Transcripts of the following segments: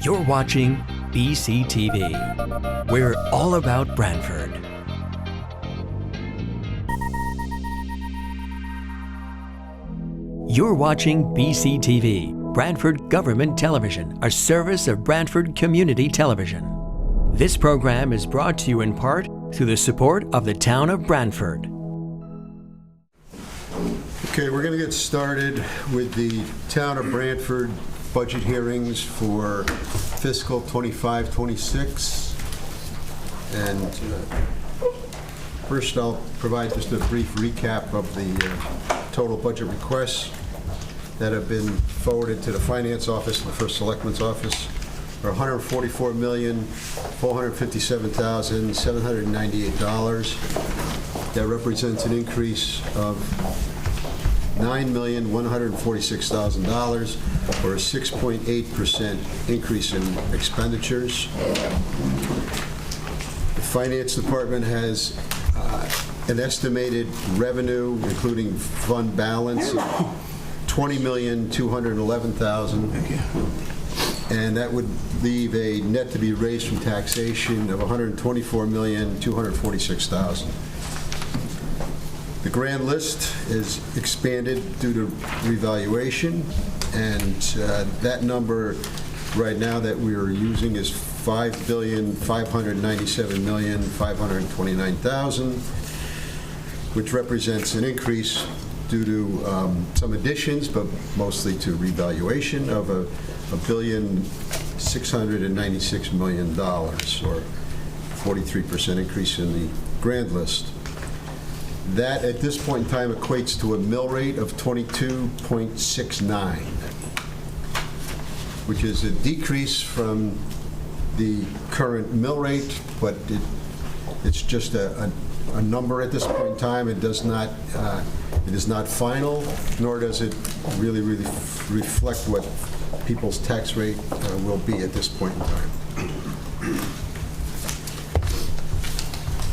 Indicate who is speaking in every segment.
Speaker 1: You're watching BCTV. We're all about Branford. You're watching BCTV, Branford Government Television, a service of Branford Community Television. This program is brought to you in part through the support of the town of Branford.
Speaker 2: Okay, we're going to get started with the town of Branford budget hearings for fiscal 25-26. And first I'll provide just a brief recap of the total budget requests that have been forwarded to the Finance Office and the First Selectman's Office for $144,457,798. That represents an increase of $9,146,000, or a 6.8% increase in expenditures. The Finance Department has an estimated revenue, including fund balance, of $20,211,000, and that would leave a net to be raised from taxation of $124,246,000. The grand list is expanded due to revaluation, and that number right now that we are using is $5,597,529,000, which represents an increase due to some additions, but mostly to revaluation of $1,696,000,000, or 43% increase in the grand list. That, at this point in time, equates to a mill rate of 22.69, which is a decrease from the current mill rate, but it's just a number at this point in time. It is not final, nor does it really reflect what people's tax rate will be at this point in time.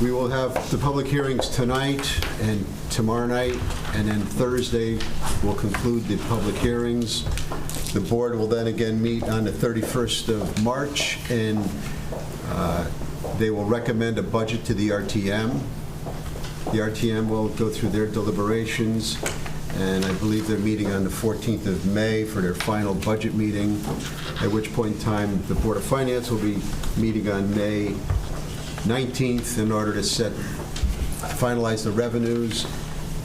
Speaker 2: We will have the public hearings tonight and tomorrow night, and then Thursday we'll conclude the public hearings. The board will then again meet on the 31st of March, and they will recommend a budget to the RTM. The RTM will go through their deliberations, and I believe they're meeting on the 14th of May for their final budget meeting, at which point in time the Board of Finance will be meeting on May 19th in order to finalize the revenues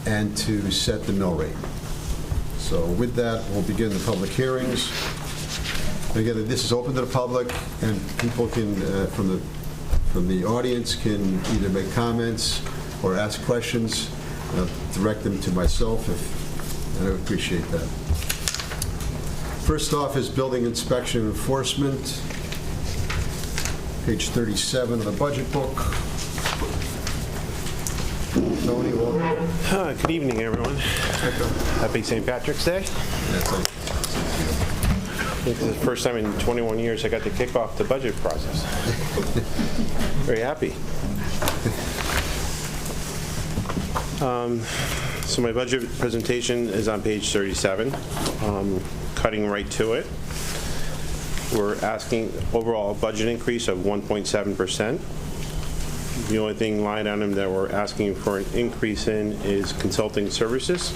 Speaker 2: and to set the mill rate. So with that, we'll begin the public hearings. Again, this is open to the public, and people can, from the audience, can either make comments or ask questions. Direct them to myself, and I would appreciate that. First off is building inspection and enforcement. Page 37 of the budget book. Tony, welcome.
Speaker 3: Good evening, everyone. Happy St. Patrick's Day.
Speaker 2: That's
Speaker 3: I think this is the first time in 21 years I got to kick off the budget process. Very happy. So my budget presentation is on page 37. Cutting right to it. We're asking overall budget increase of 1.7%. The only line item that we're asking for an increase in is consulting services.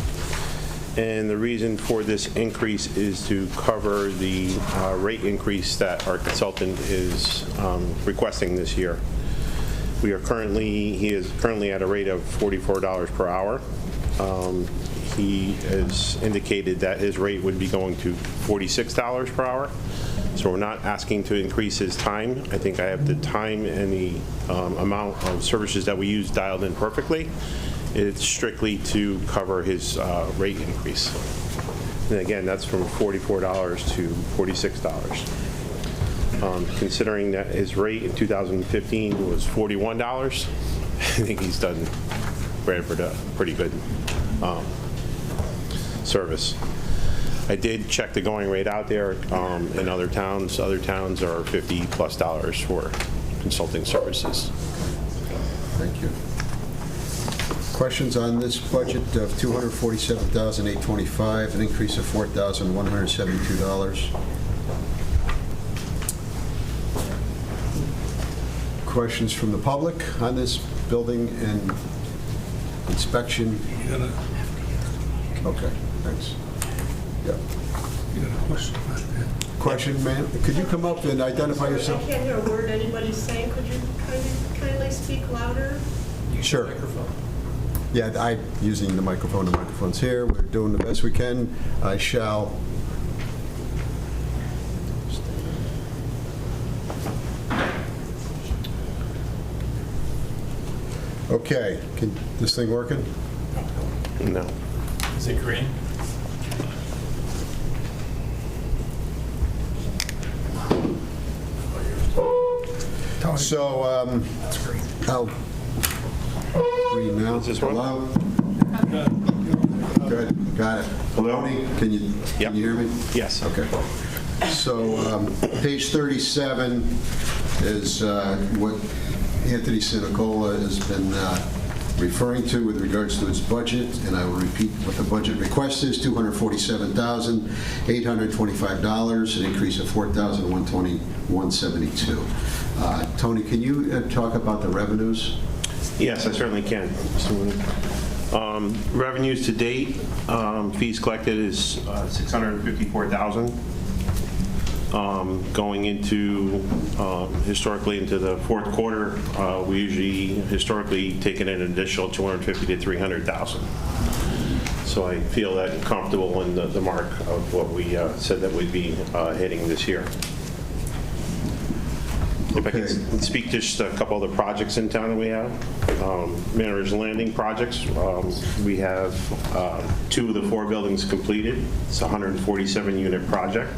Speaker 3: And the reason for this increase is to cover the rate increase that our consultant is requesting this year. He is currently at a rate of $44 per hour. He has indicated that his rate would be going to $46 per hour. So we're not asking to increase his time. I think I have the time and the amount of services that we use dialed in perfectly. It's strictly to cover his rate increase. And again, that's from $44 to $46. Considering that his rate in 2015 was $41, I think he's done Branford a pretty good service. I did check the going rate out there in other towns. Other towns are $50+ for consulting services.
Speaker 2: Thank you. Questions on this budget of $247,825, an increase of $4,172? questions from the public on this building and inspection?
Speaker 4: You got a
Speaker 2: Okay, thanks. Yeah.
Speaker 4: question about that?
Speaker 2: Question, ma'am? Could you come up and identify yourself?
Speaker 5: I can't hear a word anybody's saying. Could you kindly speak louder?
Speaker 2: Sure. Yeah, I'm using the microphone. The microphone's here. We're doing the best we can. I shall. Okay, this thing working?
Speaker 3: No.
Speaker 4: Is it green?
Speaker 2: So,
Speaker 4: That's green.
Speaker 2: I'll read now.
Speaker 3: Is this one?
Speaker 2: Hello? Good, got it.
Speaker 3: Hello?
Speaker 2: Tony, can you hear me?
Speaker 3: Yes.
Speaker 2: Okay. So, page 37 is what Anthony Sinicola has been referring to with regards to its budget, and I will repeat what the budget request is: $247,825, an increase of $4,121.72. Tony, can you talk about the revenues?
Speaker 3: Yes, I certainly can. Revenues to date, fees collected is $654,000. Going into, historically into the fourth quarter, we usually historically take in an additional $250,000 to $300,000. So I feel that comfortable in the mark of what we said that we'd be hitting this year. If I can speak just a couple of the projects in town that we have. Manor's Landing projects, we have 2 of the 4 buildings completed. It's a 147-unit project.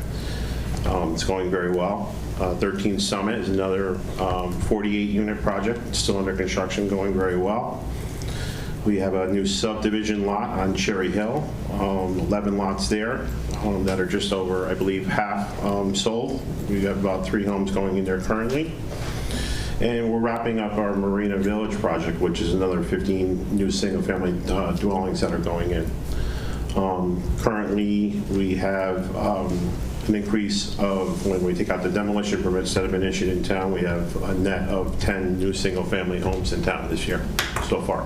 Speaker 3: It's going very well. 13 Summit is another 48-unit project, still under construction, going very well. We have a new subdivision lot on Cherry Hill, 11 lots there that are just over, I believe, half sold. We have about 3 homes going in there currently. And we're wrapping up our Marina Village project, which is another 15 new single-family dwellings that are going in. Currently, we have an increase of, when we take out the demolition permits that have been issued in town, we have a net of 10 new single-family homes in town this year so far.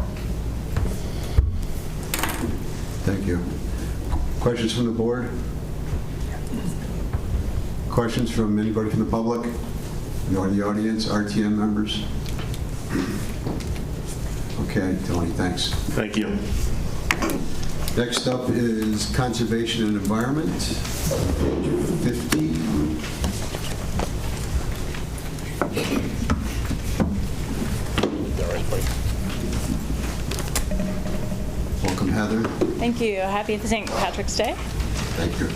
Speaker 2: Thank you. Questions from the board? Questions from anybody from the public? Or the audience, RTM members? Okay, Tony, thanks.
Speaker 3: Thank you.
Speaker 2: Next up is Conservation and Environment, page 50. Welcome, Heather.
Speaker 6: Thank you. Happy St. Patrick's Day.
Speaker 2: Thank you.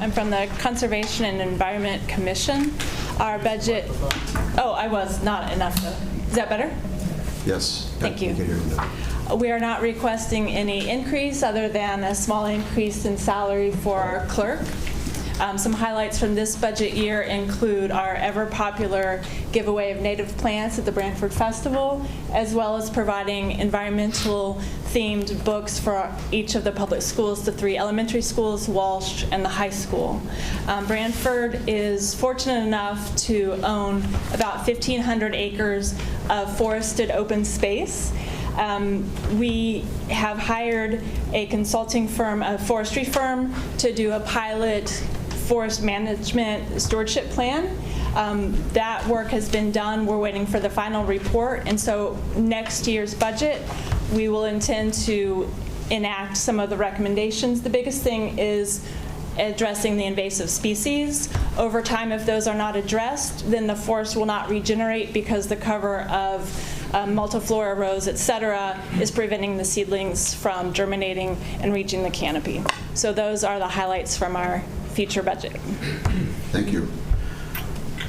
Speaker 6: I'm from the Conservation and Environment Commission. Our budget, I was not enough. Is that better?
Speaker 2: Yes.
Speaker 6: Thank you.
Speaker 2: I can hear you now.
Speaker 6: We are not requesting any increase other than a small increase in salary for our clerk. Some highlights from this budget year include our ever-popular giveaway of native plants at the Branford Festival, as well as providing environmental-themed books for each of the public schools, the 3 elementary schools, Walsh, and the high school. Branford is fortunate enough to own about 1,500 acres of forested open space. We have hired a consulting firm, a forestry firm, to do a pilot forest management stewardship plan. That work has been done. We're waiting for the final report. And so next year's budget, we will intend to enact some of the recommendations. The biggest thing is addressing the invasive species. Over time, if those are not addressed, then the forest will not regenerate because the cover of multiflora rows, et cetera, is preventing the seedlings from germinating and reaching the canopy. So those are the highlights from our future budget.
Speaker 2: Thank you.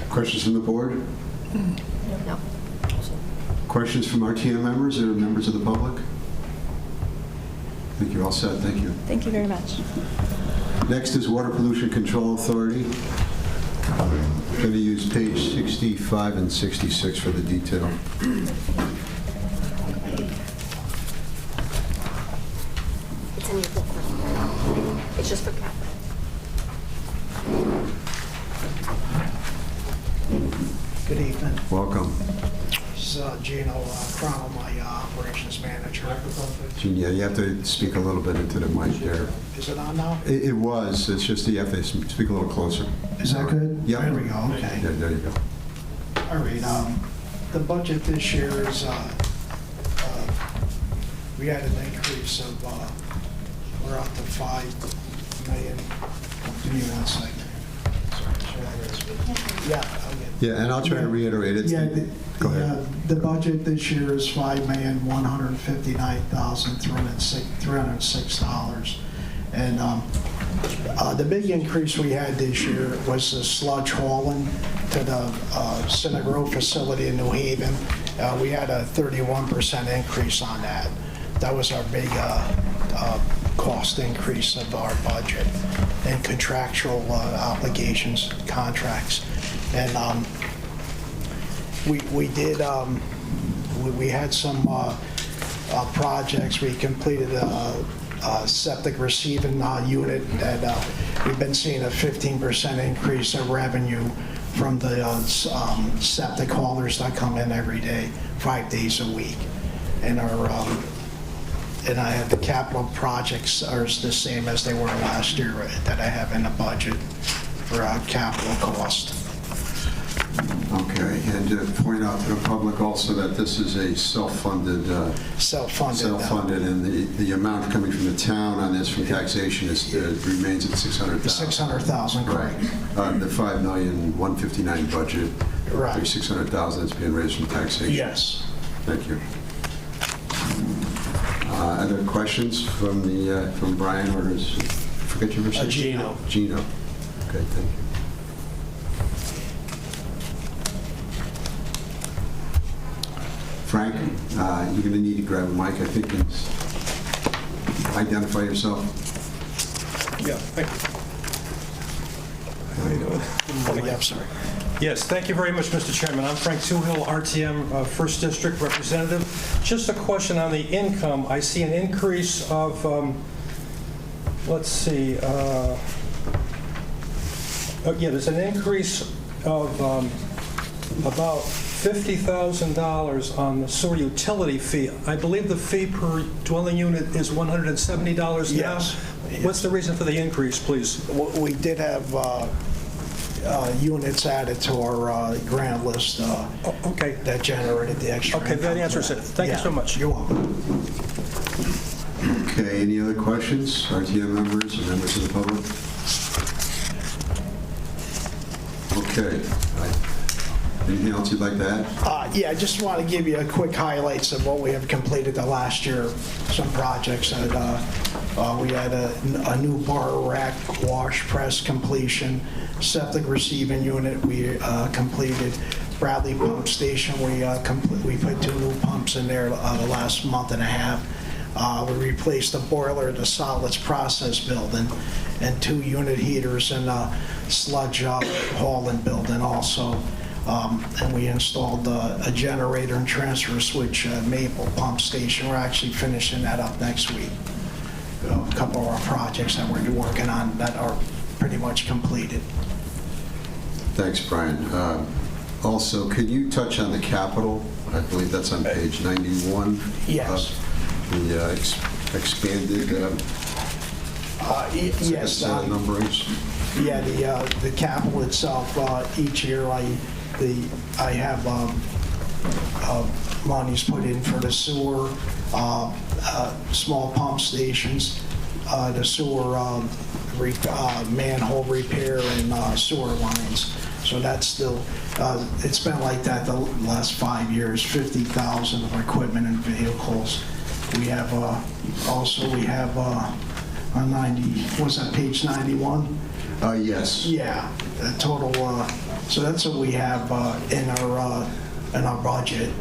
Speaker 2: Questions from the board?
Speaker 5: No.
Speaker 2: Questions from RTM members or members of the public? I think you're all set. Thank you.
Speaker 6: Thank you very much.
Speaker 2: Next is Water Pollution Control Authority. I'm going to use page 65 and 66 for the detail.
Speaker 5: It's in your book. It's just for Catherine.
Speaker 7: Good evening.
Speaker 2: Welcome.
Speaker 7: This is Gino Crono, my operations manager.
Speaker 2: Gene, yeah, you have to speak a little bit into the mic there.
Speaker 7: Is it on now?
Speaker 2: It was, it's just you have to speak a little closer.
Speaker 7: Is that good?
Speaker 2: Yep.
Speaker 7: There we go, okay.
Speaker 2: Yeah, there you go.
Speaker 7: All right, the budget this year is, we had an increase of, we're up to 5 million. Give me 1 second. Yeah, I'll get it.
Speaker 2: Yeah, and I'll try to reiterate it.
Speaker 7: Yeah,
Speaker 2: Go ahead.
Speaker 7: the budget this year is $5,159,306. And the big increase we had this year was the sludge hauling to the Center Grove facility in New Haven. We had a 31% increase on that. That was our big cost increase of our budget and contractual obligations, contracts. And we did, we had some projects. We completed a septic receiving unit that we've been seeing a 15% increase of revenue from the septic haulers that come in every day, 5 days a week. And our and I have the capital projects are the same as they were last year that I have in the budget for capital cost.
Speaker 2: Okay, and to point out to the public also that this is a self-funded, and the amount coming from the town on this from taxation remains at $600,000.
Speaker 7: 600,000, correct.
Speaker 2: The $5,159,000 budget,
Speaker 7: Right.
Speaker 2: there's $600,000 that's being raised from taxation.
Speaker 7: Yes.
Speaker 2: Thank you. Other questions from Brian or forget your first name?
Speaker 7: Gino.
Speaker 2: Gino. Okay, thank you. Frank, you're going to need to grab a mic, I think, and identify yourself.
Speaker 8: Yeah, thank you. How you doing? Good morning.
Speaker 7: Yeah, I'm sorry.
Speaker 8: Yes, thank you very much, Mr. Chairman. I'm Frank Toohill, RTM First District Representative. Just a question on the income. I see an increase of, let's see, there's an increase of about $50,000 on the sewer utility fee. I believe the fee per dwelling unit is $170 now.
Speaker 7: Yes.
Speaker 8: What's the reason for the increase, please?
Speaker 7: We did have units added to our grant list
Speaker 8: Okay.
Speaker 7: that generated the extra
Speaker 8: Okay, that
Speaker 7: income.
Speaker 8: answers it. Thank you so much.
Speaker 7: You're welcome.
Speaker 2: Okay, any other questions, RTM members or members of the public? Okay. Anything else you'd like to add?
Speaker 7: Yeah, I just want to give you a quick highlights of what we have completed the last year. Some projects that we had a new bar rack wash press completion, septic receiving unit we completed, Bradley Pump Station we put 2 new pumps in there the last month and a half. We replaced the boiler at the solids process building and 2 unit heaters in the sludge hauling building also. And we installed a generator and transfer switch Maple Pump Station. We're actually finishing that up next week. A couple of our projects that we're working on that are pretty much completed.
Speaker 2: Thanks, Brian. Also, could you touch on the capital? I believe that's on page 91.
Speaker 7: Yes.
Speaker 2: The expanded
Speaker 7: Yes.
Speaker 2: set of numberings.
Speaker 7: Yeah, the capital itself, each year I have monies put in for the sewer, small pump stations, the sewer manhole repair and sewer lines. So that's still, it's been like that the last 5 years, 50,000 of equipment and vehicles. We have, on 90, what's that, page 91?
Speaker 2: Yes.
Speaker 7: Yeah, a total, so that's what we have in our budget.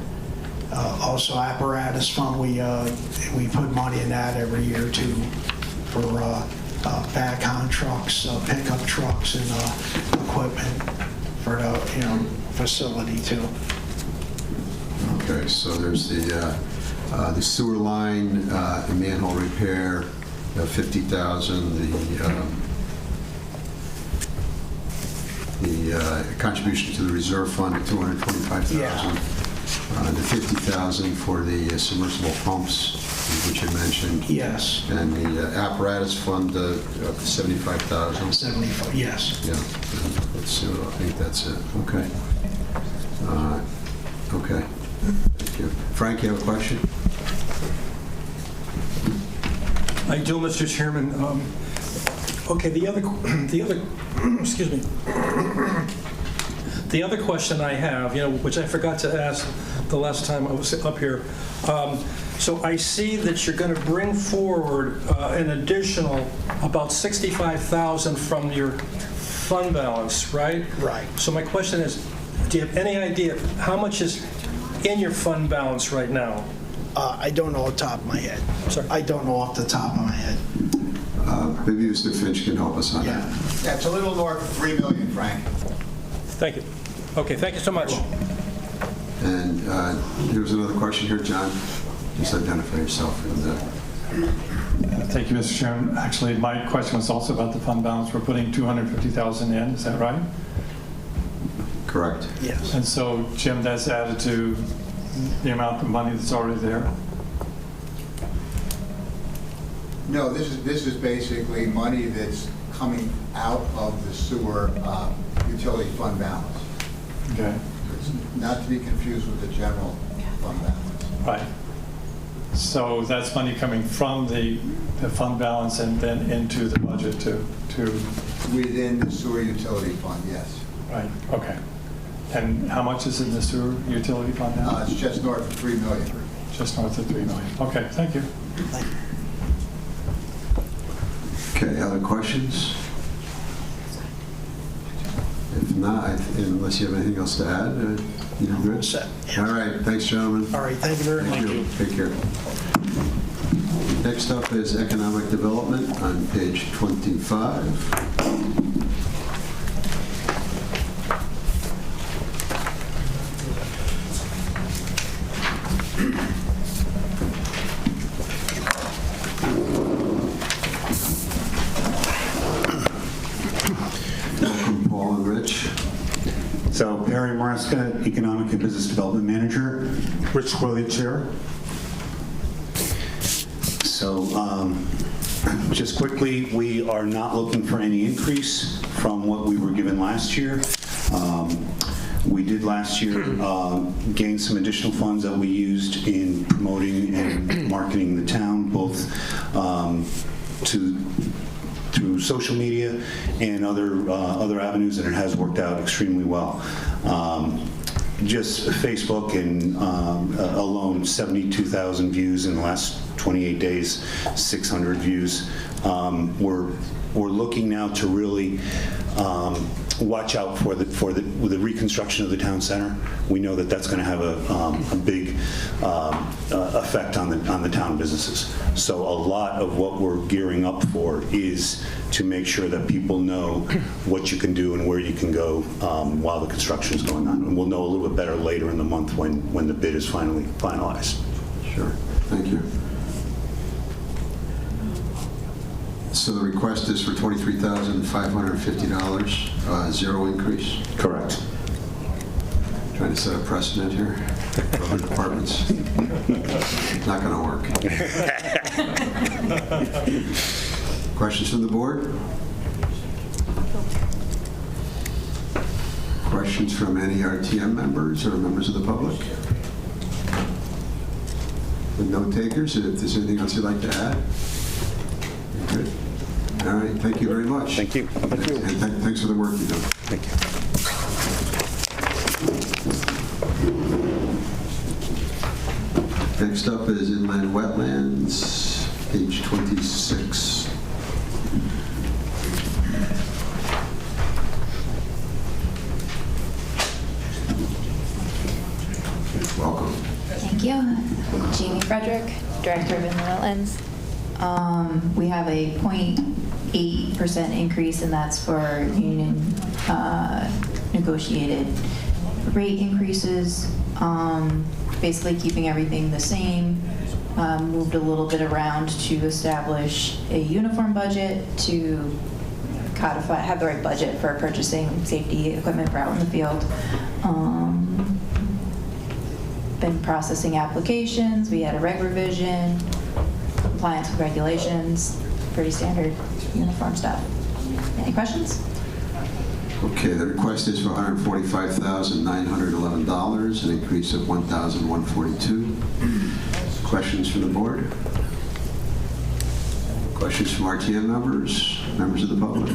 Speaker 7: Also apparatus fund, we put money in that every year too for backhoe trucks, pickup trucks and equipment for the facility too.
Speaker 2: Okay, so there's the sewer line, the manhole repair, 50,000, the contribution to the reserve fund of 225,000.
Speaker 7: Yeah.
Speaker 2: the $50,000 for the submersible pumps, which you mentioned.
Speaker 7: Yes,
Speaker 2: And the apparatus fund, $75,000.
Speaker 7: 75, yes.
Speaker 2: Yeah, I think that's it. Okay. Okay. Thank you. Frank, you have a question?
Speaker 8: I do, Mr. Chairman. Okay, the other, excuse me. The other question I have, which I forgot to ask the last time I was up here. So I see that you're going to bring forward an additional about $65,000 from your fund balance, right?
Speaker 7: Right.
Speaker 8: So my question is, do you have any idea how much is in your fund balance right now?
Speaker 7: I don't know off the top of my head.
Speaker 8: Sorry.
Speaker 7: I don't know off the top of my head.
Speaker 2: Maybe Mr. Finch can help us on that.
Speaker 7: Yeah.
Speaker 9: It's a little north of $3 million, Frank.
Speaker 8: Thank you. Okay, thank you so much.
Speaker 2: And here's another question here, John. Just identify yourself.
Speaker 4: Thank you, Mr. Chairman. Actually, my question was also about the fund balance. We're putting $250,000 in, is that right?
Speaker 2: Correct.
Speaker 7: Yes.
Speaker 4: And so, Jim, that's added to the amount of money that's already there?
Speaker 9: No, this is basically money that's coming out of the sewer utility fund balance.
Speaker 4: Okay,
Speaker 9: It's not to be confused with the general fund balance.
Speaker 4: right. So that's money coming from the fund balance and then into the budget to
Speaker 9: Within the sewer utility fund, yes.
Speaker 4: right, okay. And how much is in the sewer utility fund now?
Speaker 9: It's just north of $3 million.
Speaker 4: Just north of $3 million. Okay, thank you.
Speaker 2: Okay, other questions? If not, unless you have anything else to add, you're good?
Speaker 7: Set.
Speaker 2: All right, thanks, gentlemen.
Speaker 7: All right, thank you very much.
Speaker 2: Thank you. Take care. Next up is economic development on page 25. Welcome, Paul and Rich.
Speaker 10: So Perry Maraska, Economic and Business Development Manager. Rich Quilly, Chair. So just quickly, we are not looking for any increase from what we were given last year. We did last year gain some additional funds that we used in promoting and marketing the town, both through social media and other avenues, and it has worked out extremely well. Just Facebook and alone, 72,000 views in the last 28 days, 600 views. We're looking now to really watch out for the reconstruction of the town center. We know that that's going to have a big effect on the town businesses. So a lot of what we're gearing up for is to make sure that people know what you can do and where you can go while the construction is going on. And we'll know a little bit better later in the month when the bid is finally finalized.
Speaker 2: Sure, thank you. So the request is for $23,550, zero increase?
Speaker 10: Correct.
Speaker 2: Trying to set a precedent here for other departments. Not going to work. Questions from the board? Questions from any RTM members or members of the public? The note takers, if there's anything else you'd like to add? Good. All right, thank you very much.
Speaker 3: Thank you.
Speaker 2: Thank you. And thanks for the work you do.
Speaker 3: Thank you.
Speaker 2: Next up is inland wetlands, page 26. Welcome.
Speaker 11: Thank you. Jamie Frederick, Director of Inland Wetlands. We have a 0.8% increase, and that's for union negotiated rate increases. Basically keeping everything the same. Moved a little bit around to establish a uniform budget to codify, have the right budget for purchasing safety equipment for out in the field. been processing applications. We had a reg revision, compliance with regulations, pretty standard uniform stuff. Any questions?
Speaker 2: Okay, the request is for $145,911, an increase of $1,142. Questions from the board? Questions from RTM members of the public? I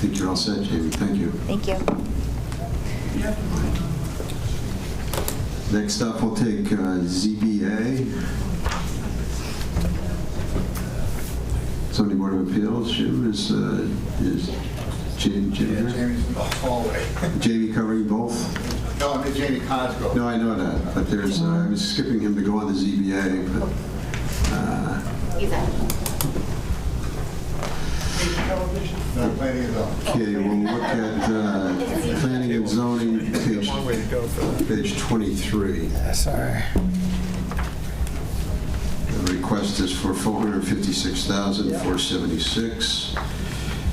Speaker 2: think you're all set, Jamie. Thank you.
Speaker 5: Thank you.
Speaker 2: Next up, we'll take ZBA. Zoning Board of Appeals. Jim, is Jamie here?
Speaker 9: Jamie's in the hallway.
Speaker 2: Jamie covering both?
Speaker 9: No, I mean Jamie Cosgrove.
Speaker 2: No, I know that, but there's, I was skipping him to go on the ZBA, but,
Speaker 5: He's out.
Speaker 9: No, planning and zoning.
Speaker 2: okay, we'll look at planning and zoning, page 23.
Speaker 7: Sorry.
Speaker 2: The request is for $456,476,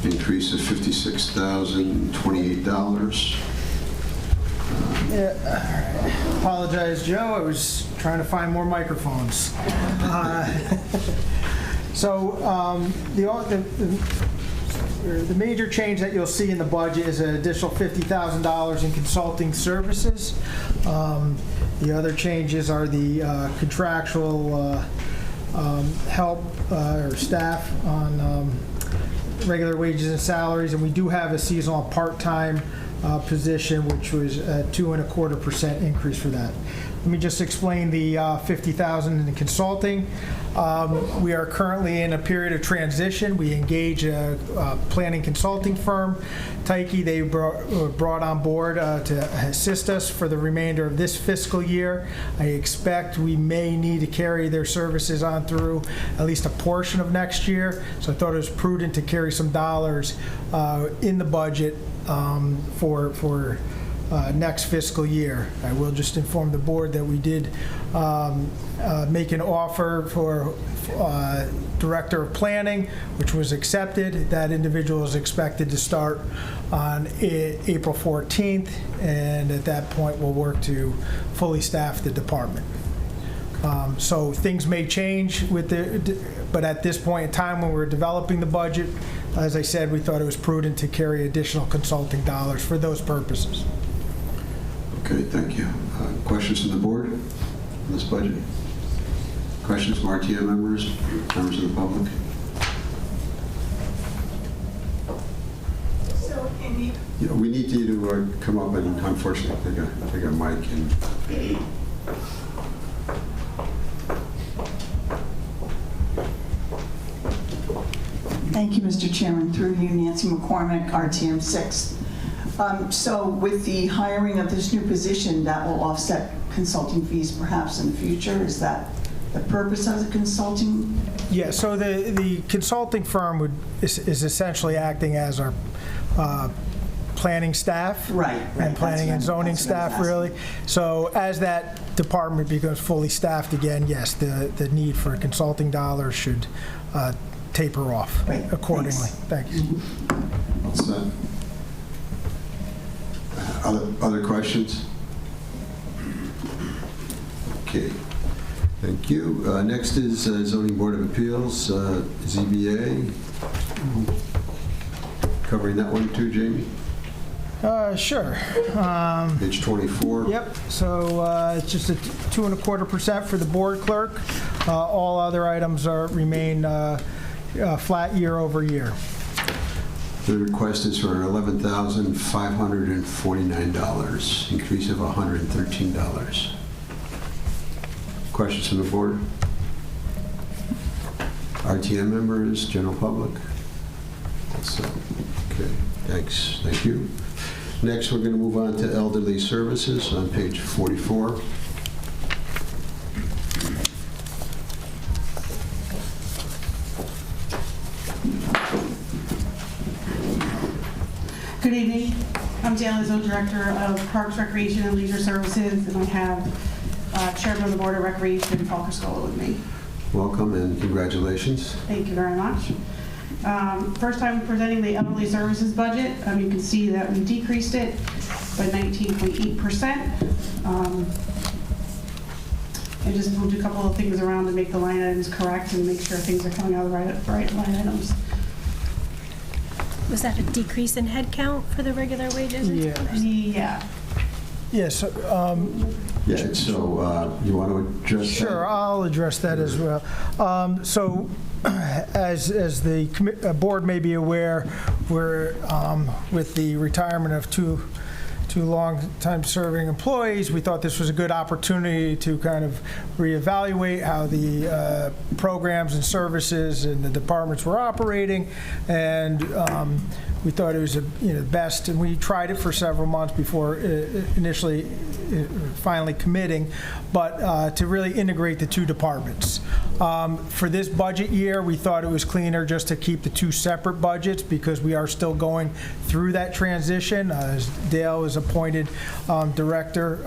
Speaker 2: increase of $56,028.
Speaker 12: Yeah, all right. Apologize, Joe. I was trying to find more microphones. The major change that you'll see in the budget is an additional $50,000 in consulting services. The other changes are the contractual help or staff on regular wages and salaries, and we do have a seasonal part-time position, which was a 2.25% increase for that. Let me just explain the $50,000 in consulting. We are currently in a period of transition. We engage a planning consulting firm, Tyche. They were brought on board to assist us for the remainder of this fiscal year. I expect we may need to carry their services on through at least a portion of next year. So I thought it was prudent to carry some dollars in the budget for next fiscal year. I will just inform the board that we did make an offer for Director of Planning, which was accepted. That individual is expected to start on April 14th, and at that point we'll work to fully staff the department. So things may change but at this point in time when we're developing the budget, as I said, we thought it was prudent to carry additional consulting dollars for those purposes.
Speaker 2: Okay, thank you. Questions from the board on this budget? Questions from RTM members of the public?
Speaker 13: So, Amy,
Speaker 2: Yeah, we need you to come up and unfortunately take a mic and.
Speaker 13: thank you, Mr. Chairman. Through you, Nancy McCormick, RTM 6. So with the hiring of this new position, that will offset consulting fees perhaps in the future? Is that the purpose of the consulting?
Speaker 12: Yeah, so the consulting firm is essentially acting as our planning staff.
Speaker 13: Right.
Speaker 12: And planning and zoning staff, really. So as that department becomes fully staffed again, yes, the need for consulting dollars should taper off accordingly. Thank you.
Speaker 2: All set. Other questions? Okay, thank you. Next is Zoning Board of Appeals, ZBA. Covering that one too, Jamie?
Speaker 12: Sure.
Speaker 2: Page 24.
Speaker 12: Yep, so it's just a 2.25% for the board clerk. All other items remain flat year over year.
Speaker 2: The request is for $11,549, increase of $113. Questions from the board? RTM members, general public? So, okay, thanks. Thank you. Next, we're going to move on to elderly services on page 44.
Speaker 14: Good evening. I'm Dan Lizzo, Director of Parks, Recreation, and Leisure Services, and I have Chairman of the Board of Recreation, Paul Criscola, with me.
Speaker 2: Welcome and congratulations.
Speaker 14: Thank you very much. First time presenting the elderly services budget. You can see that we decreased it by 19.8%. I just moved a couple of things around to make the line items correct and make sure things are coming out of the right line items.
Speaker 5: Was that a decrease in headcount for the regular wages?
Speaker 14: Yeah.
Speaker 12: Yes. So
Speaker 2: you want to address that?
Speaker 12: Sure, I'll address that as well. So, as the board may be aware, we're with the retirement of two long-time serving employees, we thought this was a good opportunity to kind of reevaluate how the programs and services and the departments were operating, and we thought it was best, and we tried it for several months before initially finally committing, but to really integrate the two departments. For this budget year, we thought it was cleaner just to keep the two separate budgets because we are still going through that transition. As Dale is appointed director,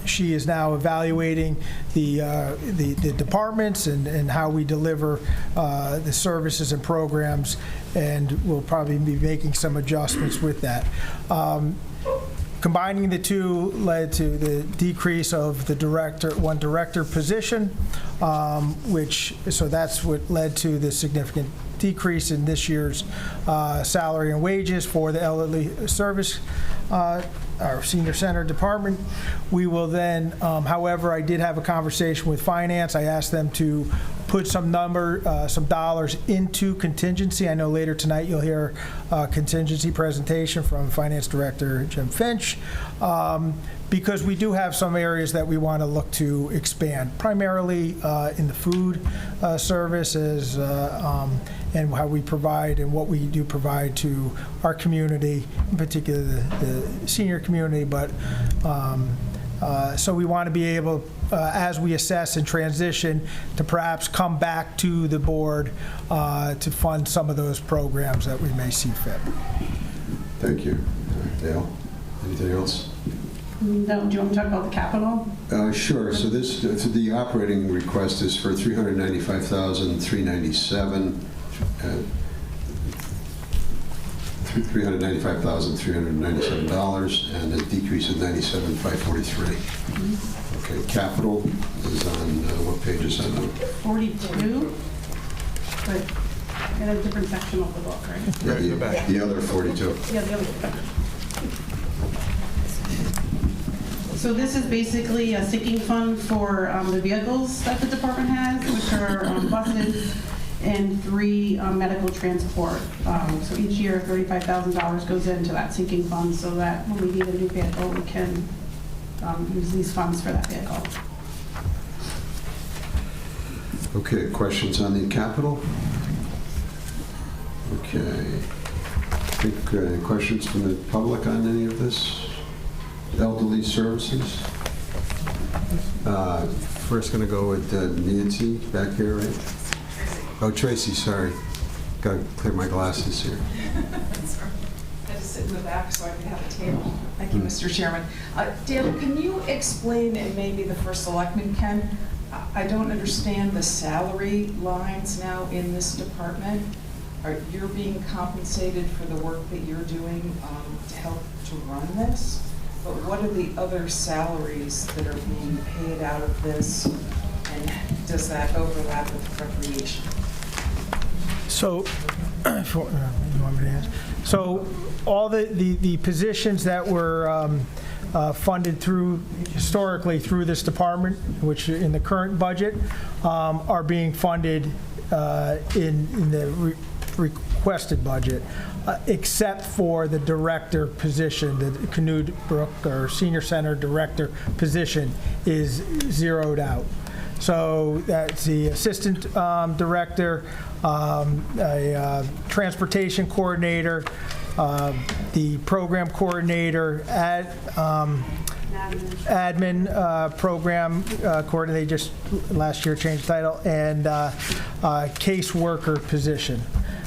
Speaker 12: she is now evaluating the departments and how we deliver the services and programs, and we'll probably be making some adjustments with that. Combining the two led to the decrease of the one director position, so that's what led to the significant decrease in this year's salary and wages for the elderly service, our senior center department. We will then, however, I did have a conversation with finance. I asked them to put some dollars into contingency. I know later tonight you'll hear a contingency presentation from Finance Director Jim Finch, because we do have some areas that we want to look to expand, primarily in the food services and how we provide and what we do provide to our community, in particular the senior community, but so we want to be able, as we assess and transition, to perhaps come back to the board to fund some of those programs that we may see fit.
Speaker 2: Thank you. Dale, anything else?
Speaker 14: No, do you want to talk about the capital?
Speaker 2: Sure. So the operating request is for $395,397. $395,397, and a decrease of $97,543. Okay, capital is on what page is that on?
Speaker 14: 42, but in a different section of the book, right?
Speaker 2: Yeah, the other 42.
Speaker 14: Yeah, the other. So this is basically a sinking fund for the vehicles that the department has, which are buses and 3 medical transport. So each year, $35,000 goes into that sinking fund so that when we need a new vehicle, we can use these funds for that vehicle.
Speaker 2: Okay, questions on the capital? Okay. Any questions from the public on any of this? Elderly services? First going to go with Nancy back here, right? Oh, Tracy, sorry. Got to clear my glasses here.
Speaker 15: That's all right. I just sit in the back so I can have a table. Thank you, Mr. Chairman. Dale, can you explain, and maybe the first selectman can, I don't understand the salary lines now in this department. You're being compensated for the work that you're doing to help to run this, but what are the other salaries that are being paid out of this, and does that overlap with recreation?
Speaker 12: So, you want me to answer? So, all the positions that were funded historically through this department, which in the current budget, are being funded in the requested budget, except for the director position. The Canute Brook or Senior Center Director position is zeroed out. So that's the assistant director, a transportation coordinator, the program coordinator, admin program coordinator, they just last year changed title, and caseworker position.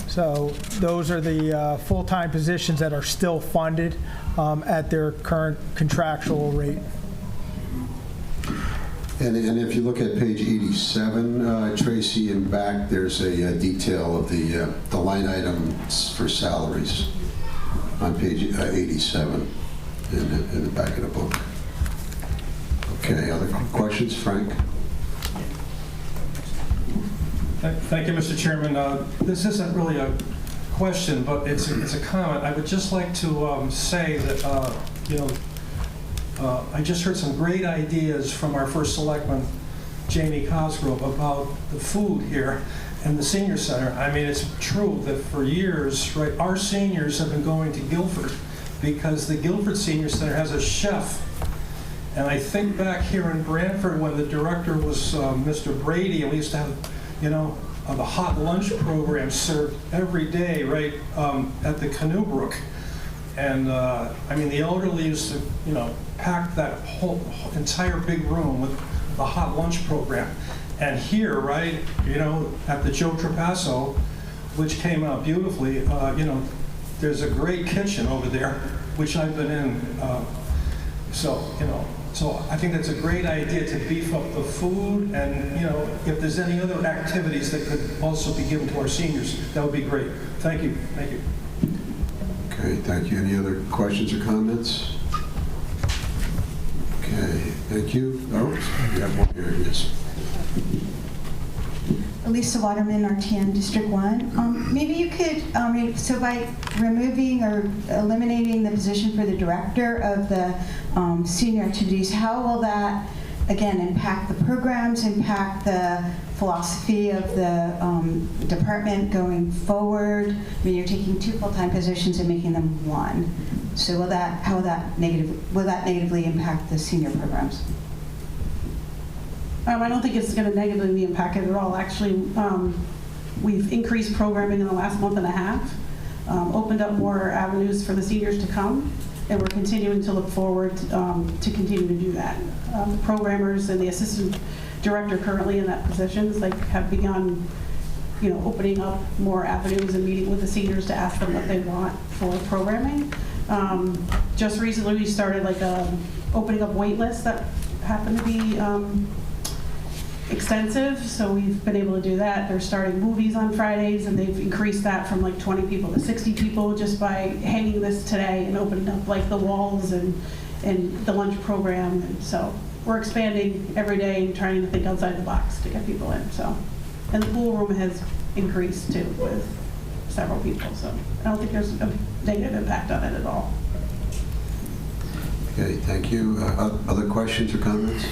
Speaker 12: So those are the full-time positions that are still funded at their current contractual rate.
Speaker 2: And if you look at page 87, Tracy, in back, there's a detail of the line items for salaries on page 87. in the back of the book. Okay, other questions, Frank?
Speaker 8: Thank you, Mr. Chairman. This isn't really a question, but it's a comment. I would just like to say that, I just heard some great ideas from our first selectman, Jamie Cosgrove, about the food here and the senior center. I mean, it's true that for years, right, our seniors have been going to Guilford because the Guilford Senior Center has a chef. And I think back here in Branford when the director was Mr. Brady, and we used to have, the hot lunch program served every day right at the Canoe Brook. And the elderly used to, pack that whole entire big room with the hot lunch program. And here, right, at the Joe Trapasso, which came out beautifully, there's a great kitchen over there, which I've been in. So I think that's a great idea to beef up the food, and if there's any other activities that could also be given to our seniors, that would be great. Thank you. Thank you.
Speaker 2: Okay, thank you. Any other questions or comments? Okay, thank you. Oh, you have one here. Yes.
Speaker 16: Lisa Waterman, RTN District 1. Maybe you could, so by removing or eliminating the position for the director of the senior activities, how will that, again, impact the programs, impact the philosophy of the department going forward? I mean, you're taking 2 full-time positions and making them 1. So will that negatively impact the senior programs?
Speaker 14: I don't think it's going to negatively impact it at all. Actually, we've increased programming in the last month and a half, opened up more avenues for the seniors to come, and we're continuing to look forward to continue to do that. The programmers and the assistant director currently in that positions have begun, opening up more avenues and meeting with the seniors to ask them what they want for programming. Just recently, we started opening up wait lists that happen to be extensive, so we've been able to do that. They're starting movies on Fridays, and they've increased that from 20 people to 60 people just by hanging this today and opening up the walls and the lunch program. And so we're expanding every day and trying to think outside the box to get people in. So, and the pool room has increased too with several people. So I don't think there's a negative impact on it at all.
Speaker 2: Okay, thank you. Other questions or comments?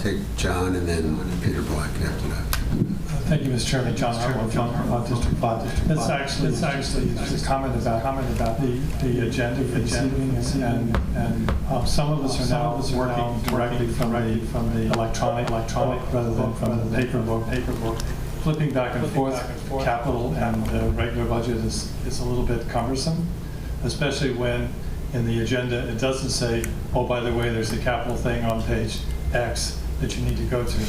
Speaker 2: Take John and then Peter Black after that.
Speaker 4: Thank you, Mr. Chairman. John Hartwell, District 5. It's actually just a comment about the agenda for this evening, and some of us are now working directly from the electronic rather than from the paper book. Flipping back and forth, capital and the regular budget is a little bit cumbersome, especially when in the agenda it doesn't say, oh, by the way, there's the capital thing on page X that you need to go to.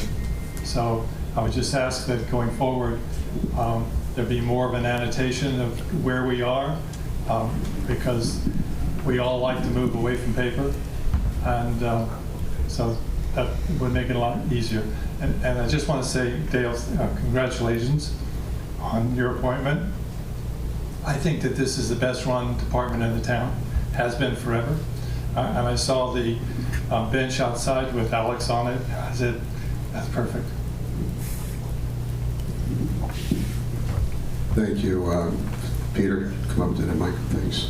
Speaker 4: So I would just ask that going forward, there be more of an annotation of where we are, because we all like to move away from paper, and so that would make it a lot easier. And I just want to say, Dale, congratulations on your appointment. I think that this is the best run department in the town, has been forever. And I saw the bench outside with Alex on it. I said, that's perfect.
Speaker 2: Thank you. Peter, come up to the mic. Thanks.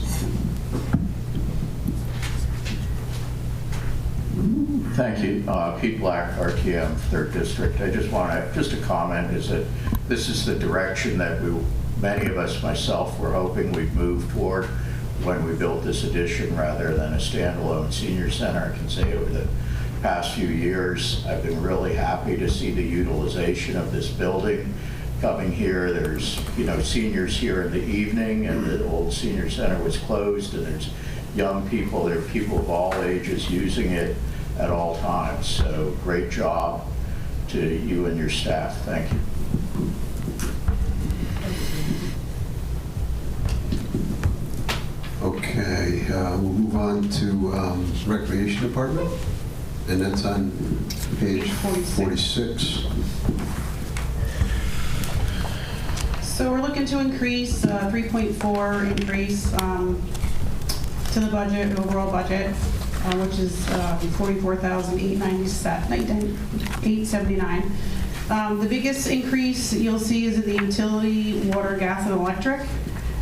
Speaker 17: Thank you. Pete Black, RTM, 3rd District. I just want to, just a comment is that this is the direction that many of us, myself, were hoping we'd move toward when we built this addition rather than a standalone senior center. I can say over the past few years, I've been really happy to see the utilization of this building coming here. There's, seniors here in the evening, and the old senior center was closed, and there's young people, there are people of all ages using it at all times. So great job to you and your staff. Thank you.
Speaker 2: Okay, we'll move on to Recreation Department, and that's on page 46.
Speaker 14: So we're looking to increase 3.4 increase to the budget, overall budget, which is $44,879. The biggest increase you'll see is in the utility, water, gas, and electric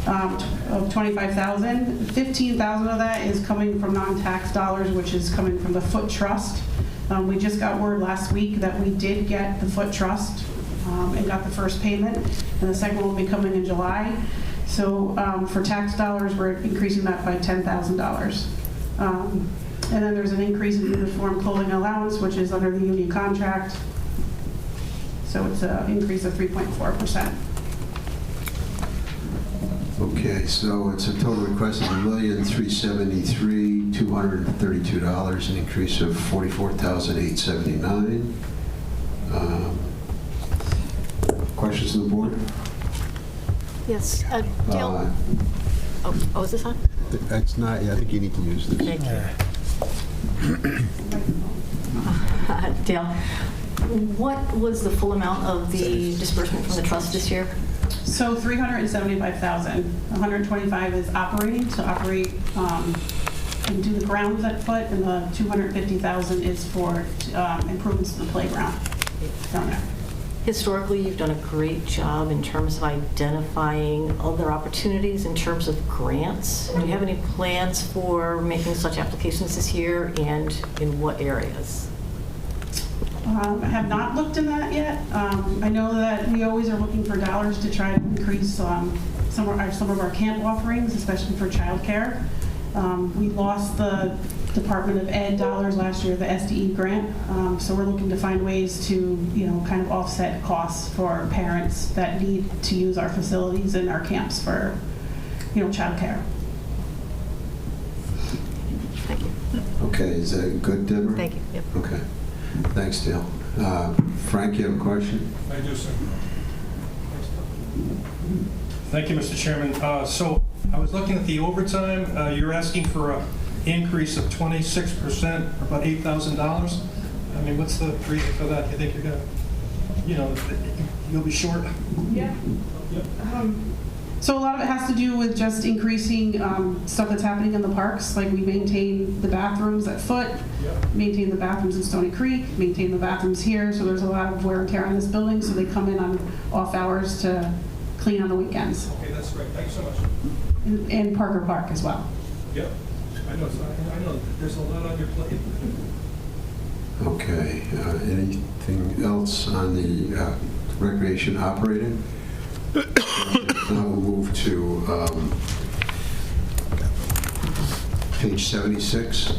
Speaker 14: of $25,000. $15,000 of that is coming from non-tax dollars, which is coming from the Foot Trust. We just got word last week that we did get the Foot Trust and got the first payment, and the second one will be coming in July. So for tax dollars, we're increasing that by $10,000. And then there's an increase in uniform clothing allowance, which is under the union contract. So it's an increase of 3.4%.
Speaker 2: Okay, so it's a total request of $1,373,232, an increase of $44,879. Questions on the board?
Speaker 5: Yes, Dale. Is this on?
Speaker 2: It's not. Yeah, I think you need to use this.
Speaker 5: Thank you. Dale, what was the full amount of the disbursement from the trust this year?
Speaker 14: So $375,000. $125,000 is operating, to operate and do the grounds at Foot, and the $250,000 is for improvements to the playground down there.
Speaker 5: Historically, you've done a great job in terms of identifying other opportunities in terms of grants. Do you have any plans for making such applications this year, and in what areas?
Speaker 14: I have not looked in that yet. I know that we always are looking for dollars to try to increase some of our camp offerings, especially for childcare. We lost the Department of Ed dollars last year, the SDE grant. So we're looking to find ways to, kind of offset costs for parents that need to use our facilities and our camps for, childcare.
Speaker 5: Thank you.
Speaker 2: Okay, is that good, Deborah?
Speaker 5: Thank you. Yep.
Speaker 2: Okay. Thanks, Dale. Frank, you have a question?
Speaker 8: I do, sir. Thank you, Mr. Chairman. So I was looking at the overtime. You're asking for an increase of 26%, about $8,000. I mean, what's the reason for that? You think you're going to, you'll be short?
Speaker 14: Yeah. So a lot of it has to do with just increasing stuff that's happening in the parks. Like we maintain the bathrooms at Foot, maintain the bathrooms in Stony Creek, maintain the bathrooms here. So there's a lot of wear and tear on this building. So they come in on off hours to clean on the weekends.
Speaker 8: Okay, that's great. Thanks so much.
Speaker 14: And Parker Park as well.
Speaker 8: Yep. I know there's a lot on your plate.
Speaker 2: Okay. Anything else on the recreation operating? Now we'll move to page 76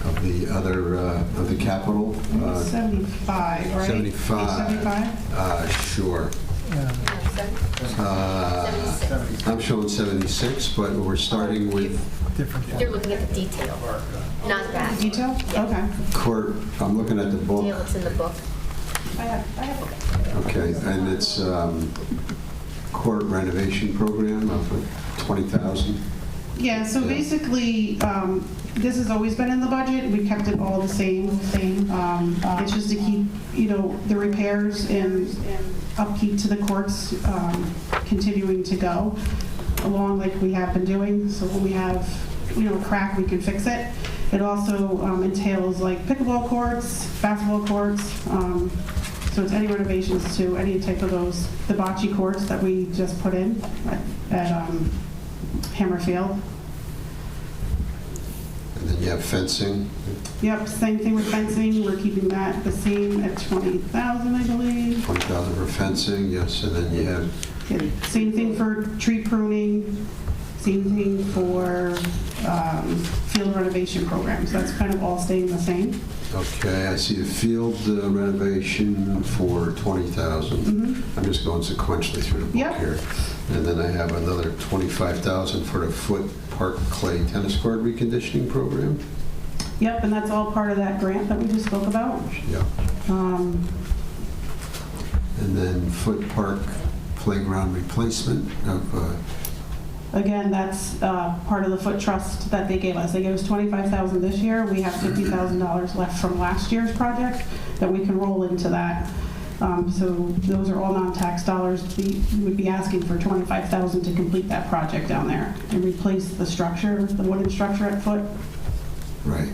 Speaker 2: of the other of the capital.
Speaker 14: 75, right?
Speaker 2: 75. Sure. I'm showing 76, but we're starting with
Speaker 5: You're looking at the detail, not that.
Speaker 14: Detail? Okay.
Speaker 2: court. I'm looking at the book.
Speaker 5: Detail, it's in the book.
Speaker 14: I have it.
Speaker 2: Okay, and it's court renovation program of 20,000.
Speaker 14: Yeah, so basically, this has always been in the budget. We kept it all the same. It's just to keep, the repairs and upkeep to the courts continuing to go along like we have been doing. So when we have, a crack, we can fix it. It also entails like pickleball courts, basketball courts. So it's any renovations to any type of those, the bocce courts that we just put in at Hammerfield.
Speaker 2: And then you have fencing.
Speaker 14: Yep, same thing with fencing. We're keeping that the same at 20,000, I believe.
Speaker 2: 20,000 for fencing, yes, and then you have
Speaker 14: Same thing for tree pruning. Same thing for field renovation programs. That's kind of all staying the same.
Speaker 2: Okay, I see a field renovation for 20,000. I'm just going sequentially through the book here. And then I have another 25,000 for the Foot Park Clay Tennis Court reconditioning program.
Speaker 14: Yep, and that's all part of that grant that we just spoke about.
Speaker 2: Yeah. And then Foot Park Playground replacement of...
Speaker 14: Again, that's part of the Foot Trust that they gave us. They gave us $25,000 this year. We have $50,000 left from last year's project that we can roll into that. So those are all non-tax dollars. We would be asking for $25,000 to complete that project down there and replace the structure, the wooden structure at foot.
Speaker 2: Right.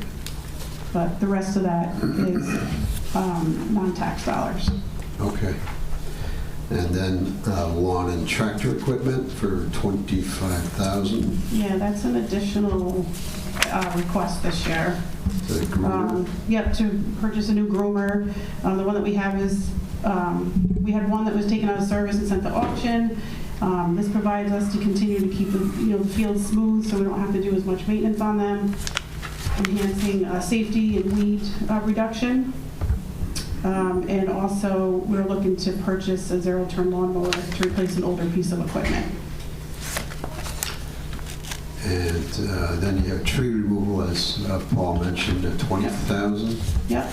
Speaker 14: But the rest of that is non-tax dollars.
Speaker 2: Okay. And then lawn and tractor equipment for $25,000.
Speaker 14: Yeah, that's an additional request this year.
Speaker 2: The groomer.
Speaker 14: Yep, to purchase a new groomer. The one that we have is, we had one that was taken out of service and sent to auction. This provides us to continue to keep the field smooth, so we don't have to do as much maintenance on them, enhancing safety and weed reduction. And also, we're looking to purchase a zero-turn lawnmower to replace an older piece of equipment.
Speaker 2: And then you have tree removal, as Paul mentioned, at $20,000.
Speaker 14: Yep,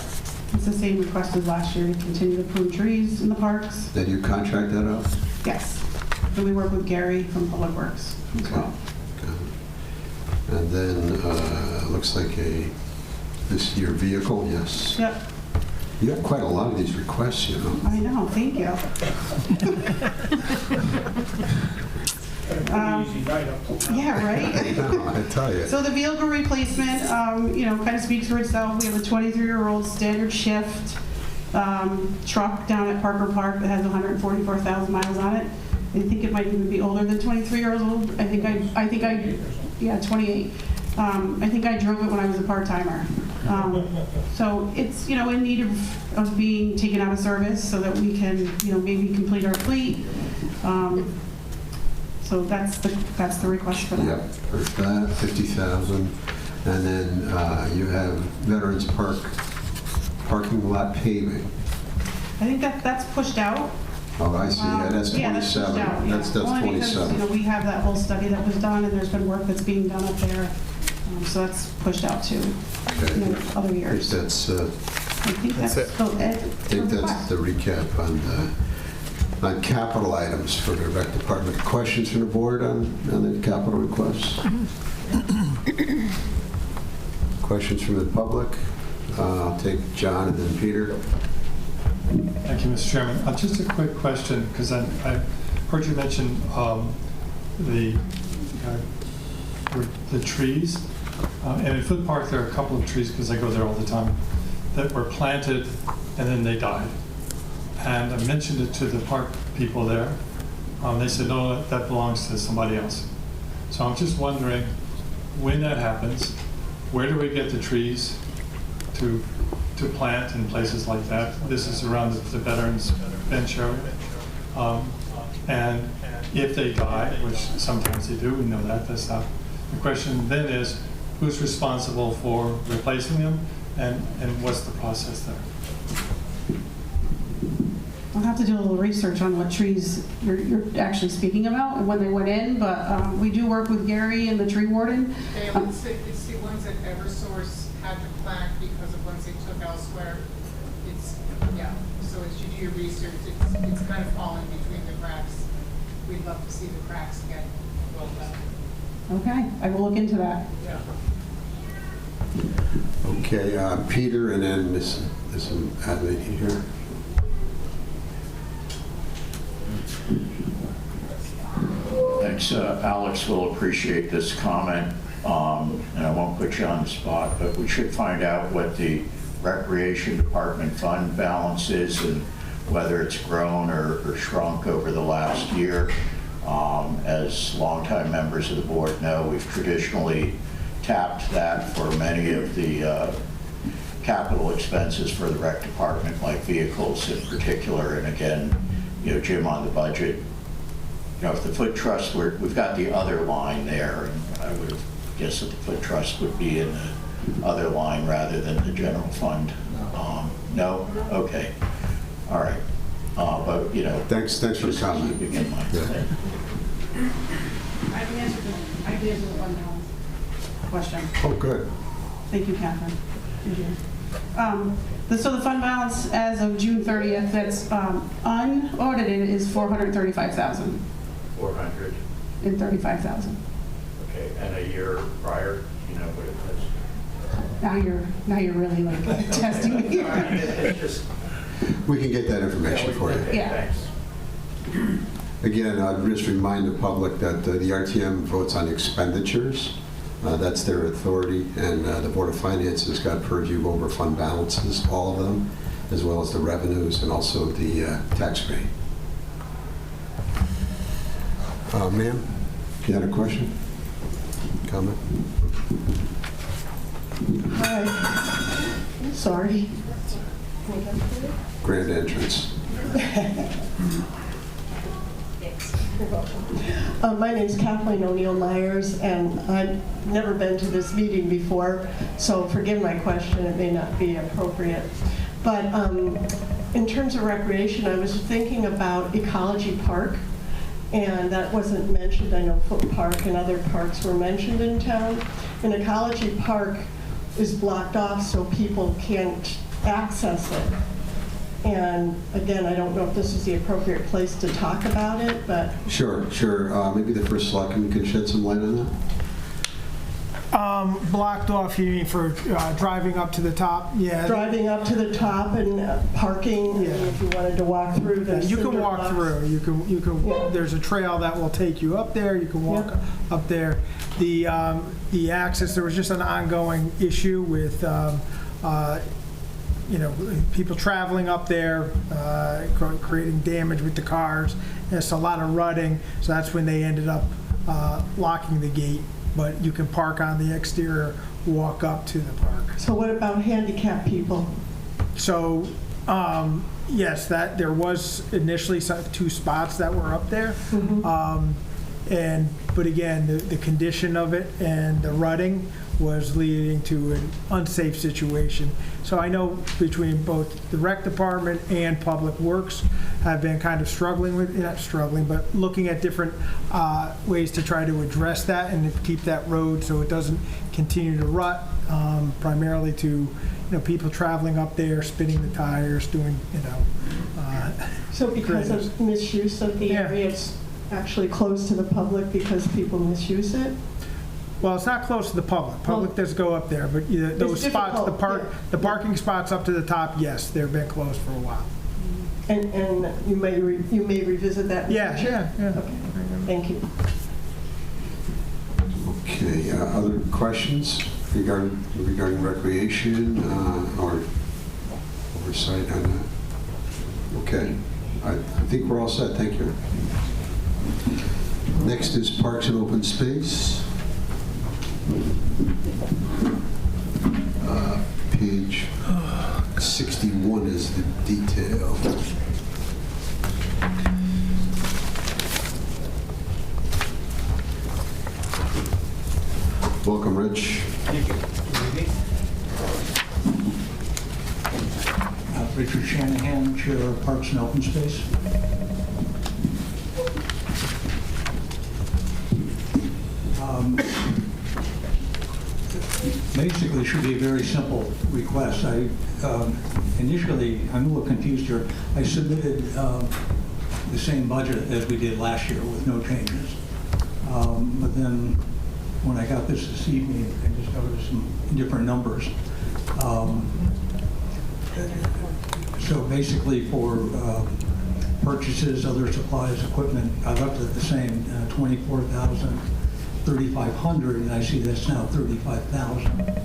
Speaker 14: it's the same request as last year, to continue to prune trees in the parks.
Speaker 2: Then you contract that out?
Speaker 14: Yes, and we work with Gary from Public Works as well.
Speaker 2: And then looks like this year vehicle, yes.
Speaker 14: Yep.
Speaker 2: You have quite a lot of these requests, you know.
Speaker 14: I know, thank you. Yeah, right?
Speaker 2: I know, I tell you.
Speaker 14: So the vehicle replacement, kind of speaks for itself. We have a 23-year-old standard shift truck down at Parker Park that has 144,000 miles on it. I think it might even be older than 23 years old. I think yeah, 28. I think I drove it when I was a part-timer. So it's, in need of being taken out of service so that we can, maybe complete our fleet. So that's the request for that.
Speaker 2: Yep, for that, $50,000. And then you have Veterans Park parking lot paving.
Speaker 14: I think that's pushed out.
Speaker 2: Oh, I see. Yeah, that's 27.
Speaker 14: Yeah, that's pushed out, yeah.
Speaker 2: That's
Speaker 14: Only
Speaker 2: 27.
Speaker 14: because, we have that whole study that was done, and there's been work that's being done up there. So that's pushed out to other years.
Speaker 2: I think
Speaker 14: that's
Speaker 2: it.
Speaker 14: still it.
Speaker 2: I think that's the recap on capital items for the rec department. Questions from the board on the capital requests? Questions from the public? I'll take John and then Peter.
Speaker 4: Thank you, Mr. Chairman. Just a quick question, because I heard you mention the trees. And in Foot Park, there are a couple of trees, because I go there all the time, that were planted and then they died. And I mentioned it to the park people there. They said, no, that belongs to somebody else. So I'm just wondering, when that happens, where do we get the trees to plant in places like that? This is around the Veterans Bench area. And if they die, which sometimes they do, we know that, that's not. The question then is, who's responsible for replacing them, and what's the process there?
Speaker 14: I'll have to do a little research on what trees you're actually speaking about and when they went in, but we do work with Gary and the tree warden.
Speaker 18: It's the ones that Eversource had to plant because of ones they took elsewhere. So as you do your research, it's kind of falling between the cracks. We'd love to see the cracks get filled up.
Speaker 14: Okay, I will look into that.
Speaker 18: Yeah.
Speaker 2: Okay, Peter, and then this admin here.
Speaker 17: Thanks. Alex will appreciate this comment, and I won't put you on the spot, but we should find out what the Recreation Department fund balance is and whether it's grown or shrunk over the last year. As longtime members of the board know, we've traditionally tapped that for many of the capital expenses for the rec department, like vehicles in particular. And again, Jim, on the budget, if the Foot Trust, we've got the other line there, and I would guess that the Foot Trust would be in the other line rather than the general fund. No? Okay. All right. But,
Speaker 2: Thanks for the comment.
Speaker 17: Keeping in mind.
Speaker 2: Yeah.
Speaker 14: I can answer the fund balance question.
Speaker 2: Oh, good.
Speaker 14: Thank you, Catherine. Thank you. So the fund balance as of June 30th, that's unaudited, is $435,000. 435,000.
Speaker 17: Okay, and a year prior, what it was?
Speaker 14: Now you're really like testing me.
Speaker 17: It's just,
Speaker 2: We can get that information for you.
Speaker 14: Yeah.
Speaker 2: Again, I'd just remind the public that the RTM votes on expenditures. That's their authority, and the Board of Finance has got purview over fund balances, all of them, as well as the revenues and also the tax rate. Ma'am, you had a question? Comment?
Speaker 19: Hi. Sorry.
Speaker 2: Grand entrance.
Speaker 19: My name is Kathleen O'Neill Myers, and I've never been to this meeting before, so forgive my question, it may not be appropriate. But in terms of recreation, I was thinking about Ecology Park, and that wasn't mentioned. I know Foot Park and other parks were mentioned in town. And Ecology Park is blocked off so people can't access it. And again, I don't know if this is the appropriate place to talk about it, but...
Speaker 2: Sure. Maybe the first selectman can shed some light on that?
Speaker 12: Blocked off, you mean for driving up to the top? Yeah.
Speaker 19: Driving up to the top and parking,
Speaker 12: Yeah.
Speaker 19: and if you wanted to walk through the
Speaker 12: You can
Speaker 19: cinder
Speaker 12: walk
Speaker 19: blocks.
Speaker 12: through. You can.
Speaker 19: Yeah.
Speaker 12: There's a trail that will take you up there. You can walk up there. The access. There was just an ongoing issue with people traveling up there, creating damage with the cars. There's a lot of rutting, so that's when they ended up locking the gate. But you can park on the exterior, walk up to the park.
Speaker 19: So what about handicapped people?
Speaker 12: So, yes, that there was initially two spots that were up there. But again, the condition of it and the rutting was leading to an unsafe situation. So I know between both the rec department and public works have been kind of struggling with, not struggling, but looking at different ways to try to address that and to keep that road so it doesn't continue to rut, primarily to people traveling up there, spinning the tires, doing,
Speaker 19: So because of misuse of the area, it's actually closed to the public because people misuse it?
Speaker 12: Well, it's not close to the public. Public does go up there, but those spots, the parking spots up to the top, yes, they've been closed for a while.
Speaker 19: And you may revisit that in the
Speaker 12: Yeah,
Speaker 19: future?
Speaker 12: yeah.
Speaker 19: Okay, thank you.
Speaker 2: Okay, other questions regarding recreation or oversight on that? Okay, I think we're all set. Thank you. Next is Parks and Open Space. Page 61 is the detail. Welcome, Rich.
Speaker 20: Thank you. Richard Shanahan, Chair of Parks and Open Space. Basically, it should be a very simple request. Initially, I'm a little confused here. I submitted the same budget as we did last year with no changes. But then when I got this evening, I discovered some different numbers. So basically for purchases, other supplies, equipment, I left it the same, $24,3,500, and I see that's now $35,000.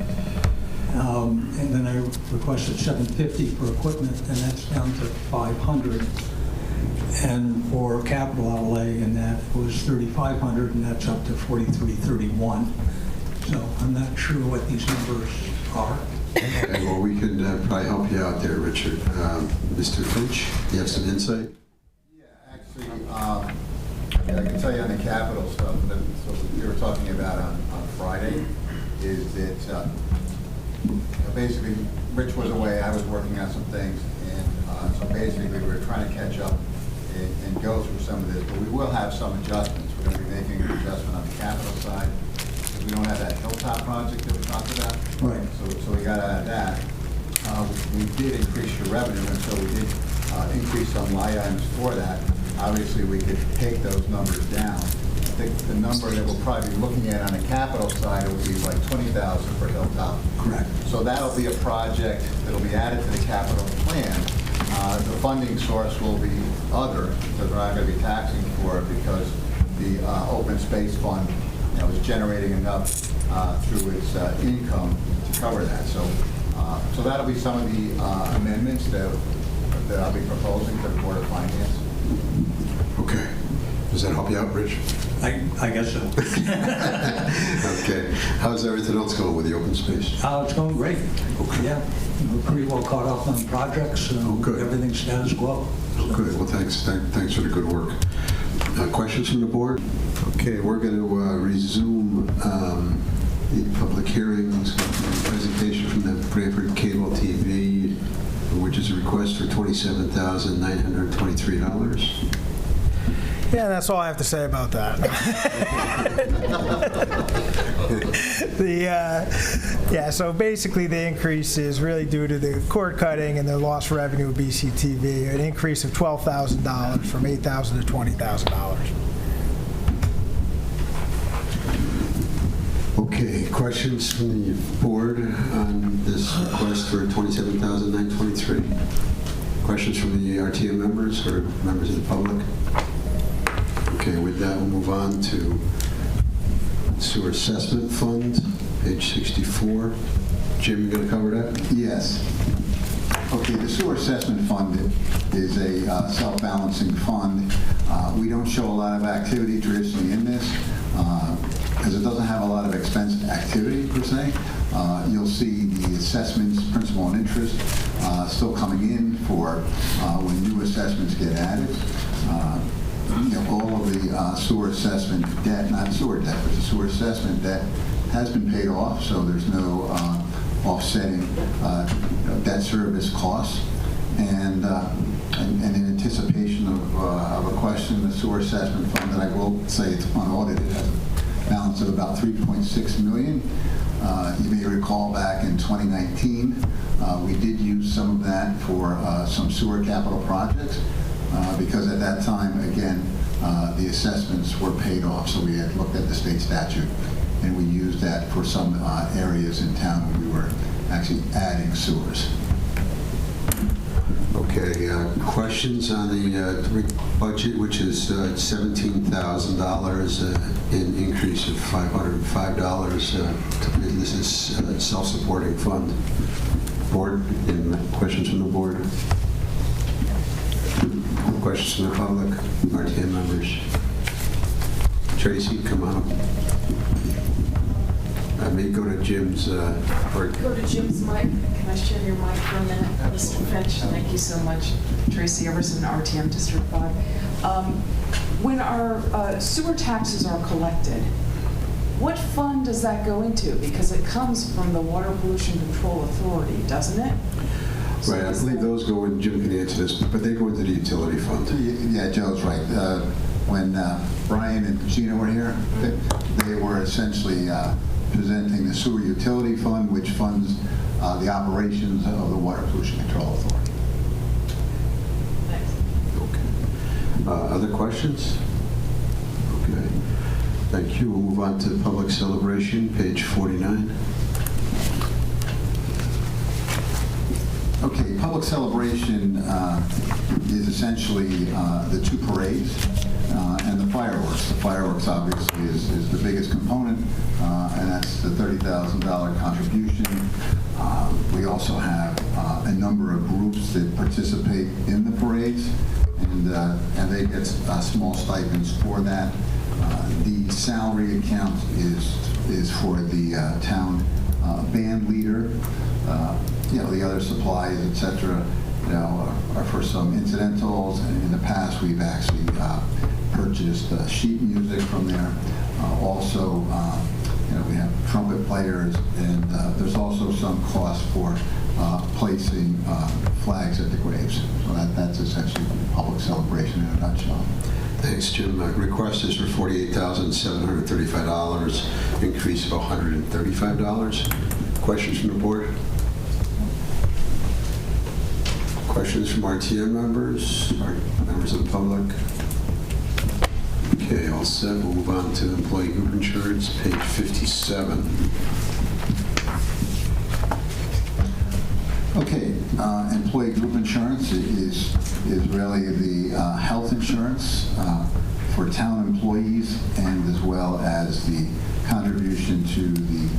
Speaker 20: And then I requested $750 for equipment, and that's down to $500. And for capital outlay, and that was $3,500, and that's up to $4,331. So I'm not sure what these numbers are.
Speaker 2: Okay, well, we could probably help you out there, Richard. Mr. Finch, you have some insight?
Speaker 9: Actually, I can tell you on the capital stuff, that so we were talking about on Friday, is that basically Rich was away, I was working on some things, and so basically we were trying to catch up and go through some of this, but we will have some adjustments. We're going to be making an adjustment on the capital side, because we don't have that Hilltop project that we talked about.
Speaker 20: Right.
Speaker 9: So we got to add that. We did increase your revenue, and so we did increase some line items for that. Obviously, we could take those numbers down. I think the number that we'll probably be looking at on the capital side will be like $20,000 for Hilltop.
Speaker 20: Correct.
Speaker 9: So that'll be a project that'll be added to the capital plan, The funding source will be other, because we're not going to be taxing for it because the open space fund is generating enough through its income to cover that. So that'll be some of the amendments that I'll be proposing to the Board of Finance.
Speaker 2: Okay. Does that help you out, Rich?
Speaker 20: I guess so.
Speaker 2: Okay. How's everything else going with the open space?
Speaker 20: It's going great.
Speaker 2: Okay.
Speaker 20: Yeah, we're pretty well caught up on projects.
Speaker 2: Good.
Speaker 20: Everything's status quo.
Speaker 2: Good. Well, thanks for the good work. Questions from the board? Okay, we're going to resume the public hearings, presentation from the Branford Cable TV, which is a request for $27,923.
Speaker 12: Yeah, that's all I have to say about that. So basically the increase is really due to the cord cutting and the lost revenue of BCTV, an increase of $12,000 from $8,000 to $20,000.
Speaker 2: Okay, questions from the board on this request for $27,923? Questions from the RTM members or members of the public? Okay, with that, we'll move on to Sewer Assessment Fund, page 64. Jim, you going to cover that?
Speaker 9: Yes. Okay, the Sewer Assessment Fund is a self-balancing fund. We don't show a lot of activity traditionally in this because it doesn't have a lot of expense activity per se. You'll see the assessments, principal and interest, still coming in for when new assessments get added. All of the sewer assessment debt, not sewer debt, but the sewer assessment debt has been paid off, so there's no offsetting debt service costs. And in anticipation of a question, the sewer assessment fund, that I will say it's unaudited, has a balance of about $3.6 million. You may recall back in 2019, we did use some of that for some sewer capital projects. Because at that time, again, the assessments were paid off, so we had looked at the state statute, and we used that for some areas in town where we were actually adding sewers.
Speaker 2: Okay, questions on the budget, which is $17,000, an increase of $505. This is a self-supporting fund. Board, any questions from the board? Questions from the public, RTM members? Tracy, come on up. I may go to Jim's.
Speaker 15: Go to Jim's mic. Can I share your mic for a minute, Mr. Finch? Thank you so much. Tracy Everson, RTM District 5. When our sewer taxes are collected, what fund does that go into? Because it comes from the Water Pollution Control Authority, doesn't it?
Speaker 2: Right, I believe those go in, Jim can answer this, but they go into the utility fund.
Speaker 9: Yeah, Joe's right. When Brian and Gina were here, they were essentially presenting the sewer utility fund, which funds the operations of the Water Pollution Control Authority.
Speaker 15: Thanks.
Speaker 2: Okay. Other questions? Okay. Thank you. We'll move on to public celebration, page 49.
Speaker 9: Okay, public celebration is essentially the two parades and the fireworks. The fireworks obviously is the biggest component, and that's the $30,000 contribution. We also have a number of groups that participate in the parades, and they get small stipends for that. The salary account is for the town band leader. The other supplies, etc., are for some incidentals. And in the past, we've actually purchased sheet music from there. Also, we have trumpet players, and there's also some cost for placing flags at the graves. So that's essentially public celebration in a nutshell.
Speaker 2: Thanks, Jim. Request is for $48,735, increase of $135. Questions from the board? Questions from RTM members, or members of the public? Okay, all set. We'll move on to employee group insurance, page 57.
Speaker 9: Okay, employee group insurance is is really the health insurance for town employees, and as well as the contribution to the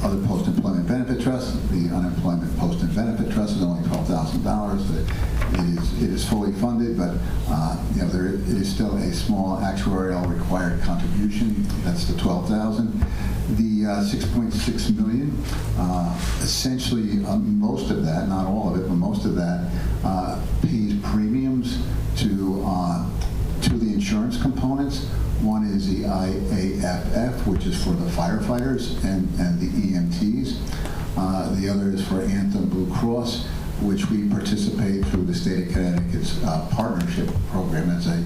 Speaker 9: other post-employment benefit trust. The unemployment post-benefit trust is only $12,000. It is fully funded, but it is still a small actuarial required contribution. That's the $12,000. The $6.6 million, essentially most of that, not all of it, but most of that pays premiums to the insurance components. One is the IAFF, which is for the firefighters and the EMTs. The other is for Anthem Blue Cross, which we participate through the state of Connecticut's partnership program. It's a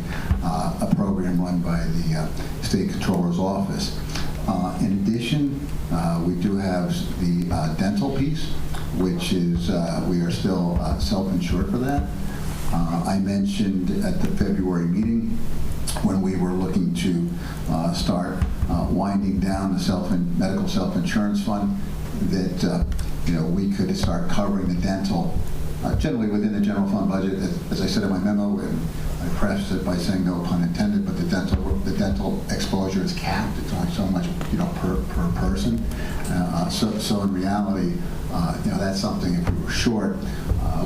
Speaker 9: program run by the state controller's office. In addition, we do have the dental piece, which is we are still self-insured for that. I mentioned at the February meeting when we were looking to start winding down the medical self-insurance fund that we could start covering the dental generally within the general fund budget. As I said in my memo, and I prefaced it by saying no pun intended, but the dental exposure is capped. It's only so much per person. So in reality, that's something if we were short,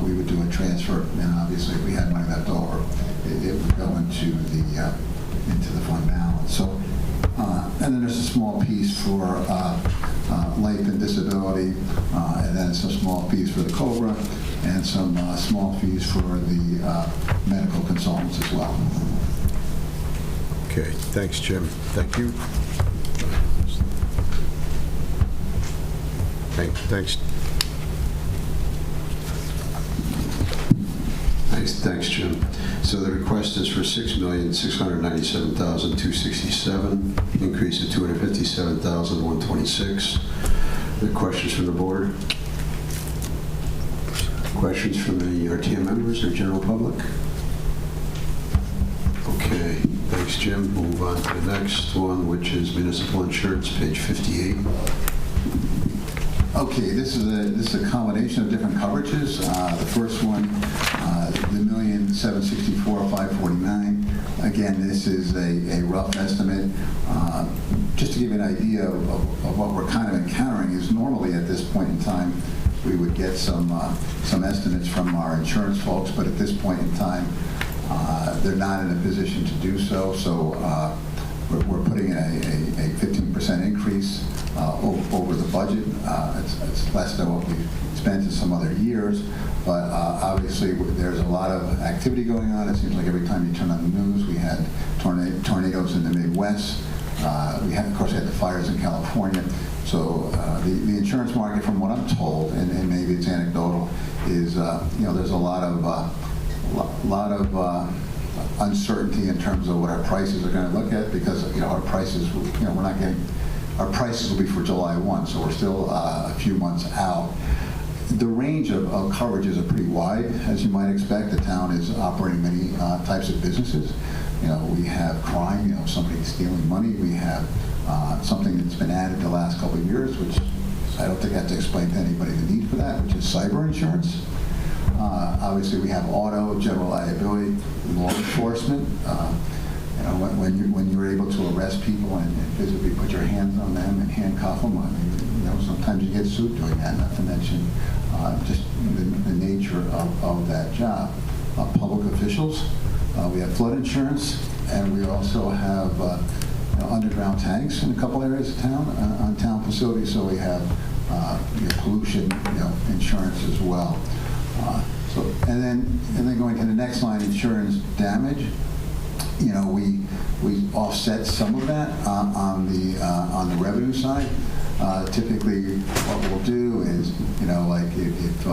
Speaker 9: we would do a transfer, and obviously if we had money left over, it would go into the fund balance. So, and then there's a small piece for life and disability, and then some small fees for the COBRA, and some small fees for the medical consultants as well.
Speaker 2: Okay, thanks, Jim. Thank you. Thanks. Thanks, Jim. So the request is for $6,697,267, increase of $257,126. The questions from the board? Questions from the RTM members or general public? Okay, thanks, Jim. We'll move on to the next one, which is municipal insurance, page 58.
Speaker 9: Okay, this is a combination of different coverages. The first one, the $1,764,549. Again, this is a rough estimate. Just to give you an idea of what we're kind of encountering is normally at this point in time, we would get some estimates from our insurance folks, but at this point in time, they're not in a position to do so. So we're putting in a 15% increase over the budget. It's less than what we've spent in some other years, but obviously there's a lot of activity going on. It seems like every time you turn on the news, we had tornadoes in the Midwest. We had, of course, the fires in California. So the insurance market, from what I'm told, and maybe it's anecdotal, is there's a lot of uncertainty in terms of what our prices are going to look at, because our prices, we're not getting. Our prices will be for July 1, so we're still a few months out. The range of coverages are pretty wide, as you might expect. The town is operating many types of businesses. We have crime, somebody stealing money. We have something that's been added the last couple of years, which I don't think I have to explain to anybody the need for that, which is cyber insurance. Obviously, we have auto, general liability, law enforcement. When you're able to arrest people and physically put your hands on them and handcuff them, sometimes you get sued doing that, not to mention just the nature of that job. Public officials, we have flood insurance, and we also have underground tanks in a couple areas of town, on town facilities, so we have pollution insurance as well. And then going to the next line, insurance damage. We offset some of that on the revenue side. Typically, what we'll do is, like if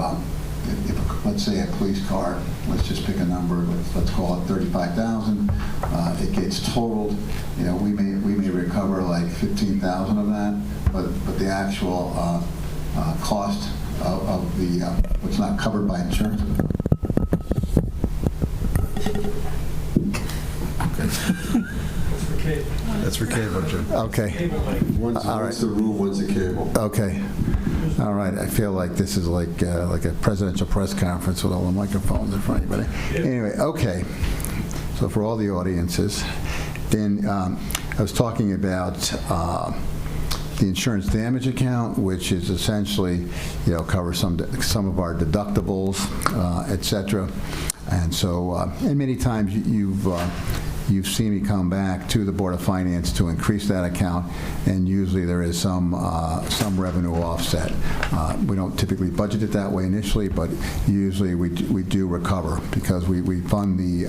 Speaker 9: let's say a police car, let's just pick a number, let's call it $35,000. It gets totaled. We may recover like 15,000 of that, but the actual cost of the what's not covered by insurance.
Speaker 2: That's for cable, Jim.
Speaker 12: Okay.
Speaker 2: One's the rule, one's the cable.
Speaker 12: Okay.
Speaker 21: All right, I feel like this is like a presidential press conference with all the microphones in front of you. But anyway, okay. So for all the audiences, then I was talking about the insurance damage account, which is essentially, covers some of our deductibles, et cetera. And so, and many times you've seen me come back to the Board of Finance to increase that account, and usually there is some revenue offset. We don't typically budget it that way initially, but usually we do recover because we fund the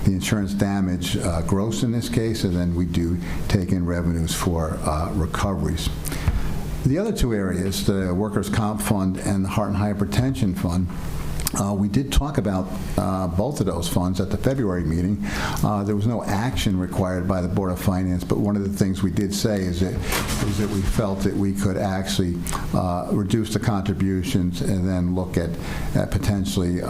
Speaker 21: insurance damage gross in this case, and then we do take in revenues for recoveries. The other two areas, the Workers' Comp Fund and the Heart and Hypertension Fund, we did talk about both of those funds at the February meeting. There was no action required by the Board of Finance, but one of the things we did say is that we felt that we could actually reduce the contributions and then look at potentially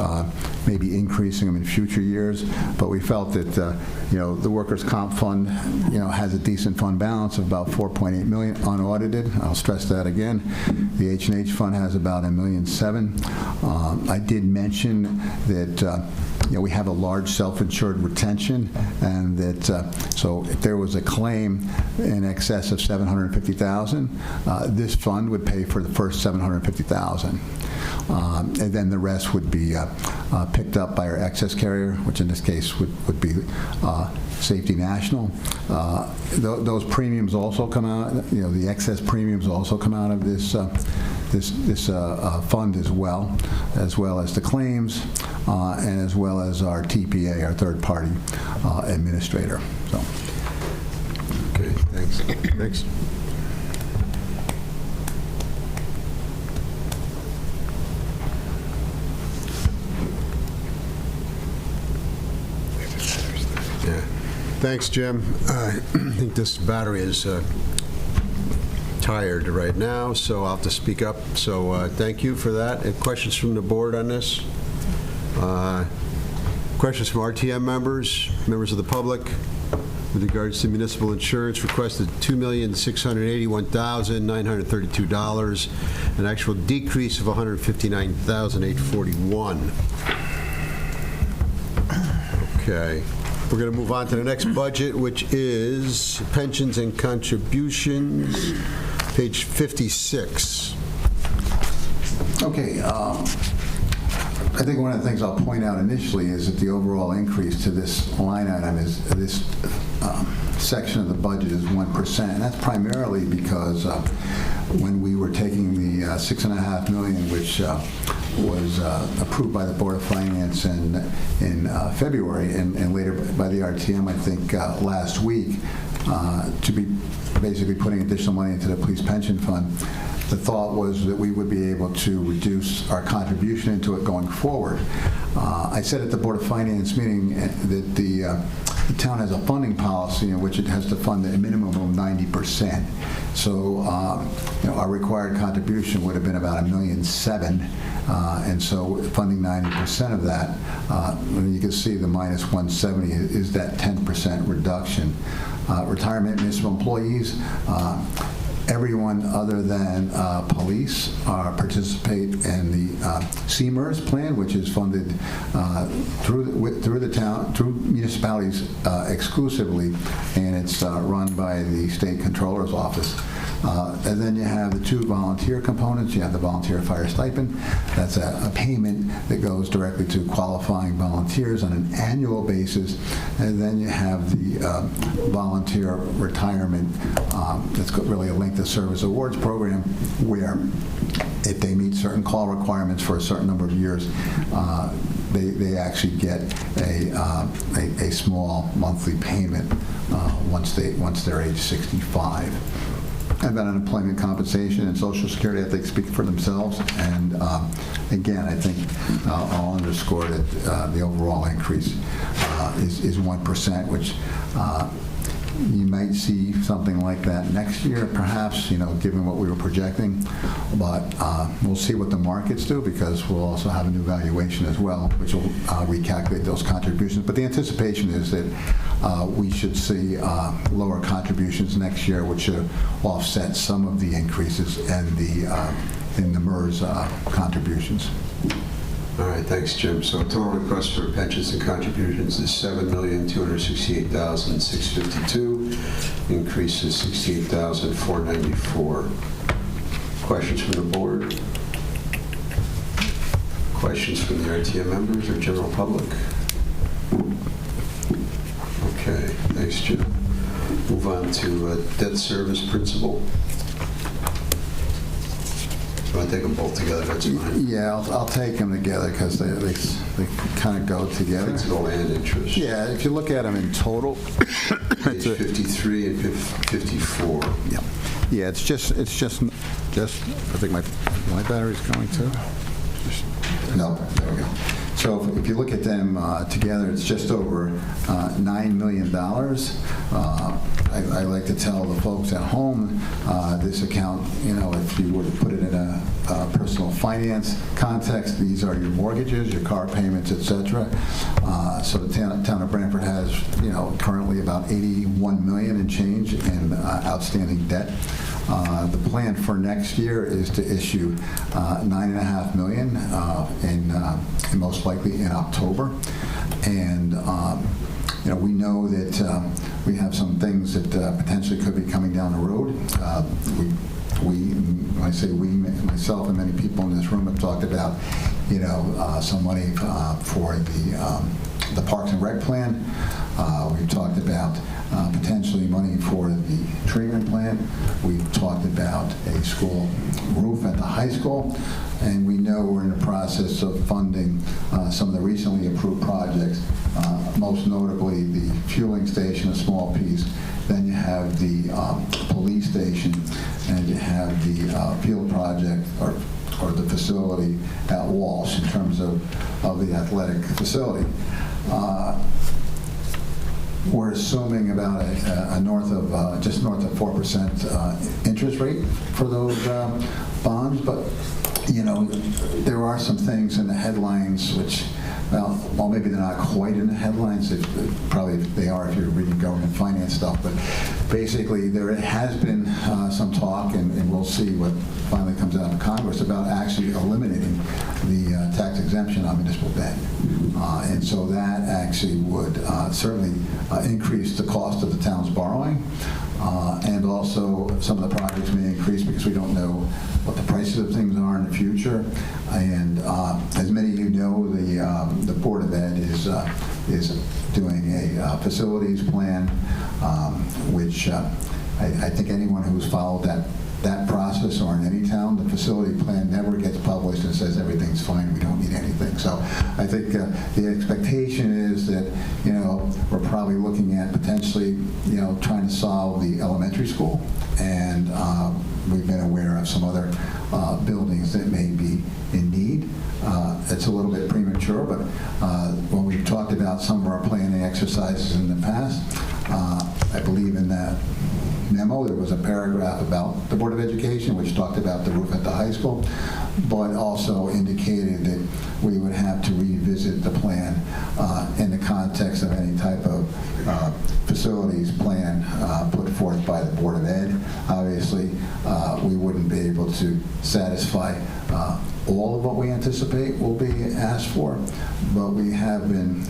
Speaker 21: maybe increasing them in future years. But we felt that the Workers' Comp Fund has a decent fund balance of about $4.8 million unaudited. I'll stress that again. The H&H Fund has about $1.7 million. I did mention that we have a large self-insured retention, and that so if there was a claim in excess of $750,000, this fund would pay for the first $750,000, and then the rest would be picked up by our excess carrier, which in this case would be Safety National. Those premiums also come out. The excess premiums also come out of this fund as well as the claims, and as well as our TPA, our third-party administrator. So.
Speaker 2: Okay, thanks. Thanks. Yeah. Thanks, Jim. I think this battery is tired right now, so I'll have to speak up. So thank you for that. And questions from the board on this? Questions from RTM members of the public with regards to municipal insurance requested $2,681,932, an actual decrease of $159,841. Okay. We're going to move on to the next budget, which is pensions and contributions, page 56.
Speaker 21: Okay. I think one of the things I'll point out initially is that the overall increase to this line item is this section of the budget is 1%, and that's primarily because when we were taking the $6.5 million, which was approved by the Board of Finance in February and later by the RTM, I think last week, to be basically putting additional money into the police pension fund. The thought was that we would be able to reduce our contribution into it going forward. I said at the Board of Finance meeting that the town has a funding policy in which it has to fund a minimum of 90%. So our required contribution would have been about $1.7 million, and so funding 90% of that, you can see the minus 170 is that 10% reduction. Retirement municipal employees, everyone other than police participate in the CMERS plan, which is funded through the town, through municipalities exclusively, and it's run by the state controller's office. And then you have the two volunteer components. You have the volunteer fire stipend. That's a payment that goes directly to qualifying volunteers on an annual basis. And then you have the volunteer retirement. That's really a length of service awards program where if they meet certain call requirements for a certain number of years, they actually get a small monthly payment once they're age 65. And then unemployment compensation and Social Security, I think, speak for themselves. And again, I think I'll underscore that the overall increase is 1%, which you might see something like that next year, perhaps, given what we were projecting. But we'll see what the markets do, because we'll also have a new valuation as well, which will recalculate those contributions. But the anticipation is that we should see lower contributions next year, which should offset some of the increases and the in the MERS contributions.
Speaker 1: All right, thanks, Jim. So total request for pensions and contributions is $7,268,652. Increase is $68,494. Questions from the board? Questions from the RTM members or general public? Okay, thanks, Jim. Move on to debt service principal. I take them both together, that's fine.
Speaker 21: Yeah, I'll take them together because they kind of go together.
Speaker 1: Principal and interest.
Speaker 21: Yeah, if you look at them in total.
Speaker 1: Page 53 and 54.
Speaker 21: Yeah. Yeah, it's just. I think my battery's going too. No, there we go. So if you look at them together, it's just over $9 million. I like to tell the folks at home, this account, if you were to put it in a personal finance context, these are your mortgages, your car payments, etc. So the town of Branford has, currently about $81 million and change in outstanding debt. The plan for next year is to issue $9.5 million in most likely in October. And we know that we have some things that potentially could be coming down the road. When I say we, myself and many people in this room have talked about, some money for the Parks and Rec plan. We've talked about potentially money for the treatment plant. We've talked about a school roof at the high school. And we know we're in the process of funding some of the recently approved projects, most notably the fueling station, a small piece. Then you have the police station, and you have the field project or the facility at Walsh in terms of the athletic facility. We're assuming about just north of 4% interest rate for those bonds, but there are some things in the headlines which, well, maybe they're not quite in the headlines. Probably they are if you're reading government finance stuff. But basically, there has been some talk, and we'll see what finally comes out of Congress about actually eliminating the tax exemption on municipal debt. And so that actually would certainly increase the cost of the town's borrowing. And also some of the projects may increase because we don't know what the prices of things are in the future. And as many of you know, the Board of Ed is doing a facilities plan, which I think anyone who's followed that process, or in any town, the facility plan never gets published and says everything's fine, we don't need anything. So I think the expectation is that, we're probably looking at potentially, trying to solve the elementary school. And we've been aware of some other buildings that may be in need. It's a little bit premature, but when we've talked about some of our planning exercises in the past, I believe in that memo there was a paragraph about the Board of Education which talked about the roof at the high school, but also indicated that we would have to revisit the plan in the context of any type of facilities plan put forth by the Board of Ed. Obviously, we wouldn't be able to satisfy all of what we anticipate will be asked for, but we have been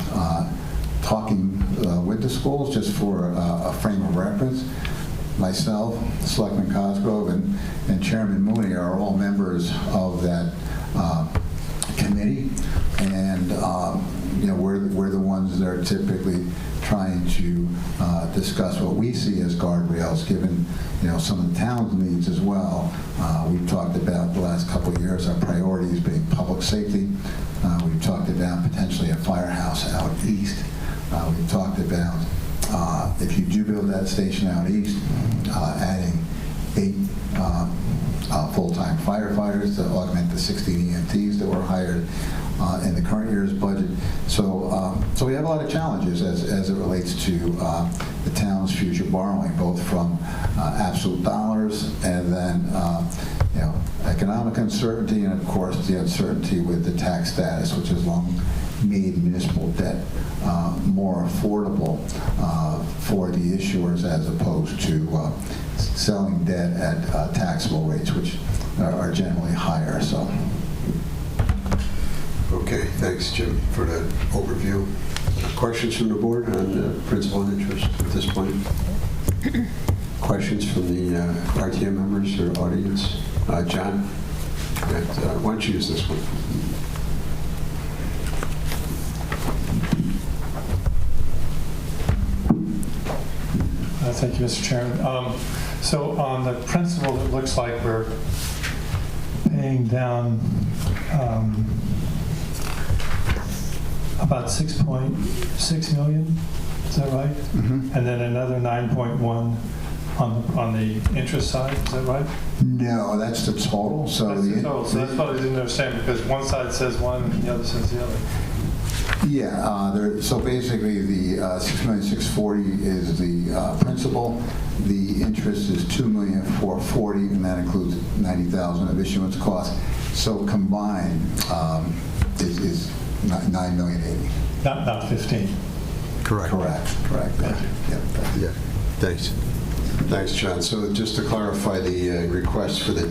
Speaker 21: talking with the schools just for a frame of reference. Myself, Selectman Cosgrove, and Chairman Mooney are all members of that committee, and we're the ones that are typically trying to discuss what we see as guardrails, given some of the town's needs as well. We've talked about the last couple of years our priorities being public safety. We've talked about potentially a firehouse out east. We've talked about if you do build that station out east, adding 8 full-time firefighters to augment the 16 EMTs that were hired in the current year's budget. So we have a lot of challenges as it relates to the town's future borrowing, both from absolute dollars and then economic uncertainty, and of course the uncertainty with the tax status, which has long made municipal debt more affordable for the issuers as opposed to selling debt at taxable rates, which are generally higher, so.
Speaker 1: Okay, thanks, Jim, for that overview. Questions from the board on principal and interest at this point? Questions from the RTM members or audience? John, why don't you use this one?
Speaker 4: Thank you, Mr. Chairman. So on the principal, it looks like we're paying down about 6.6 million. Is that right?
Speaker 21: Mm-hmm.
Speaker 4: And then another 9.1 on the interest side. Is that right?
Speaker 21: No, that's the total. So
Speaker 4: That's the total. So that's what I didn't understand, because one side says one and the other says the other.
Speaker 21: Yeah, so basically the $6,640,000 is the principal. The interest is $2,440,000, and that includes $90,000 of issuance costs. So combined is $9,080,000.
Speaker 4: Not 15.
Speaker 21: Correct.
Speaker 4: Thank you.
Speaker 21: Yeah.
Speaker 1: Thanks. Thanks, John. So just to clarify the request for the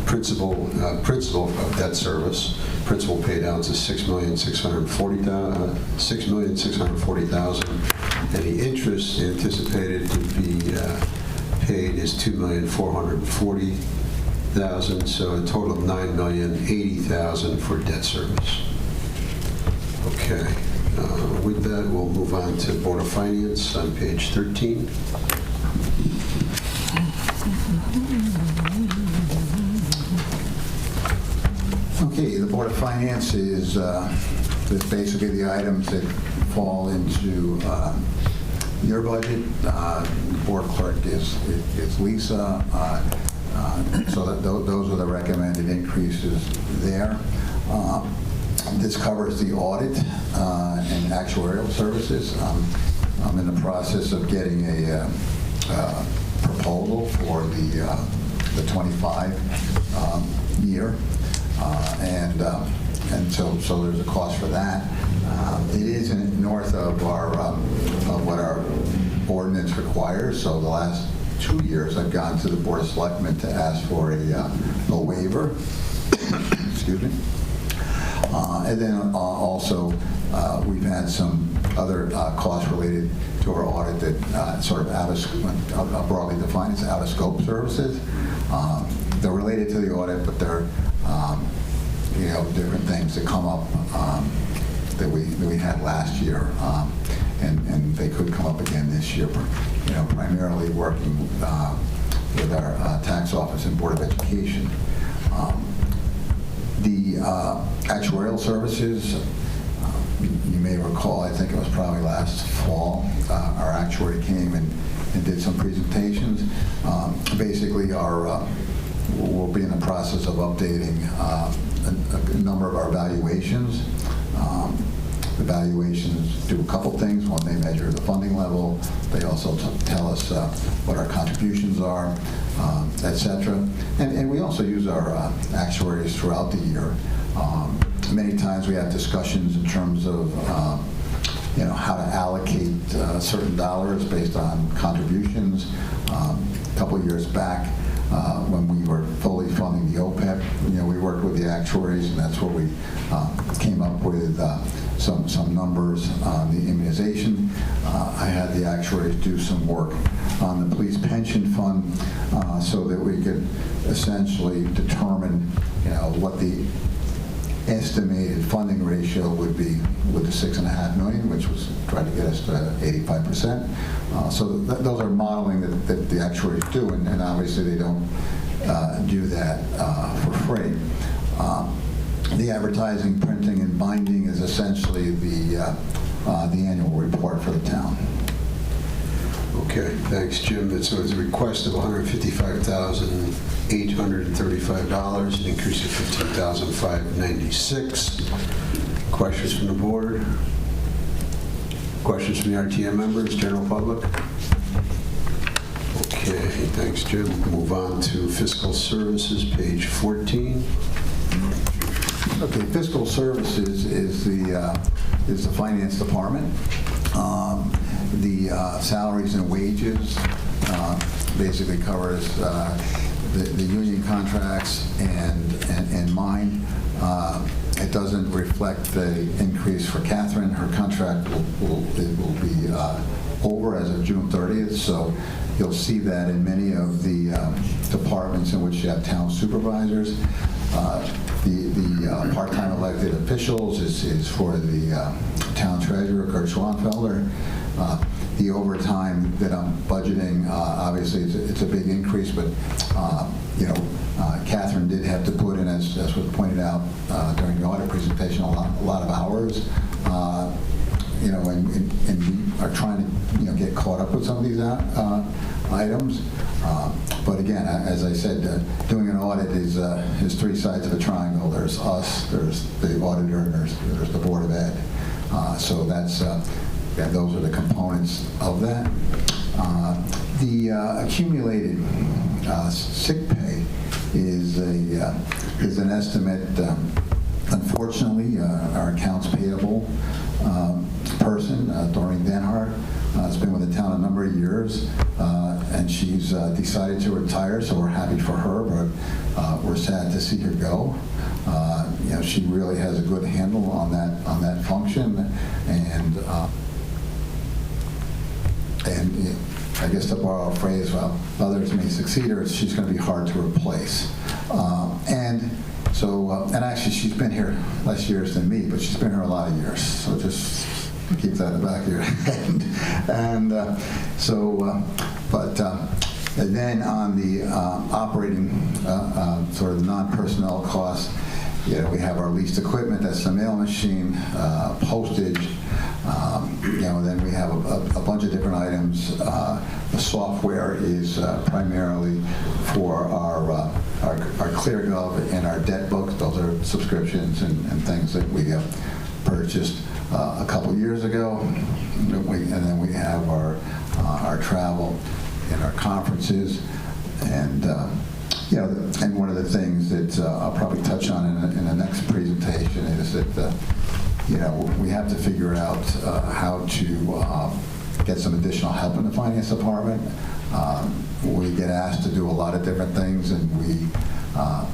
Speaker 1: principal of debt service, principal pay downs is $6,640,000, and the interest anticipated to be paid is $2,440,000, so a total of $9,080,000 for debt service. Okay. With that, we'll move on to Board of Finance on page 13.
Speaker 21: Okay, the Board of Finance is basically the items that fall into your budget. Board clerk is Lisa. So those are the recommended increases there. This covers the audit and actuarial services. I'm in the process of getting a proposal for the 25 year. And so there's a cost for that. It is north of what our ordinance requires. So the last 2 years, I've gone to the Board of Selectmen to ask for a waiver. Excuse me. And then also we've had some other costs related to our audit that sort of broadly defined as out of scope services. They're related to the audit, but they're different things that come up that we had last year, and they could come up again this year. Primarily working with our tax office and Board of Education. The actuarial services, you may recall, I think it was probably last fall, our actuary came and did some presentations. Basically, we'll be in the process of updating a number of our valuations. The valuations do a couple things. One, they measure the funding level. They also tell us what our contributions are, et cetera. And we also use our actuaries throughout the year. Many times we have discussions in terms of how to allocate certain dollars based on contributions. A couple of years back, when we were fully funding the OPEB, we worked with the actuaries, and that's where we came up with some numbers on the immunization. I had the actuaries do some work on the police pension fund so that we could essentially determine what the estimated funding ratio would be with the $6.5 million, which was trying to get us to 85%. So those are modeling that the actuaries do, and obviously they don't do that for free. The advertising, printing, and binding is essentially the annual report for the town.
Speaker 1: Okay, thanks, Jim. So it's a request of $155,835, an increase of $15,596. Questions from the board? Questions from the RTM members, general public? Okay, thanks, Jim. Move on to fiscal services, page 14.
Speaker 21: Okay, fiscal services is the finance department. The salaries and wages basically covers the union contracts and mine. It doesn't reflect the increase for Catherine. Her contract will be over as of June 30th, so you'll see that in many of the departments in which you have town supervisors. The part-time elected officials is for the town treasurer, Kurt Schwanfelder. The overtime that I'm budgeting, obviously, it's a big increase, but Catherine did have to put in, as was pointed out during the audit presentation, a lot of hours. And we are trying to get caught up with some of these items. But again, as I said, doing an audit is three sides of a triangle. There's us, there's the auditor, and there's the Board of Ed. So those are the components of that. The accumulated sick pay is an estimate. Unfortunately, our accounts payable person, Doreen Denhart, has been with the town a number of years, and she's decided to retire, so we're happy for her, but we're sad to see her go. She really has a good handle on that function, and I guess to borrow a phrase, well, others may succeed her, she's going to be hard to replace. And actually, she's been here less years than me, but she's been here a lot of years, so just keep that in the back of your head. And then on the operating, sort of the non-personnel costs, we have our leased equipment, that's the mail machine, postage, then we have a bunch of different items. The software is primarily for our ClearGov and our debt books. Those are subscriptions and things that we purchased a couple years ago. And then we have our travel and our conferences. And one of the things that I'll probably touch on in the next presentation is that we have to figure out how to get some additional help in the finance department. We get asked to do a lot of different things, and we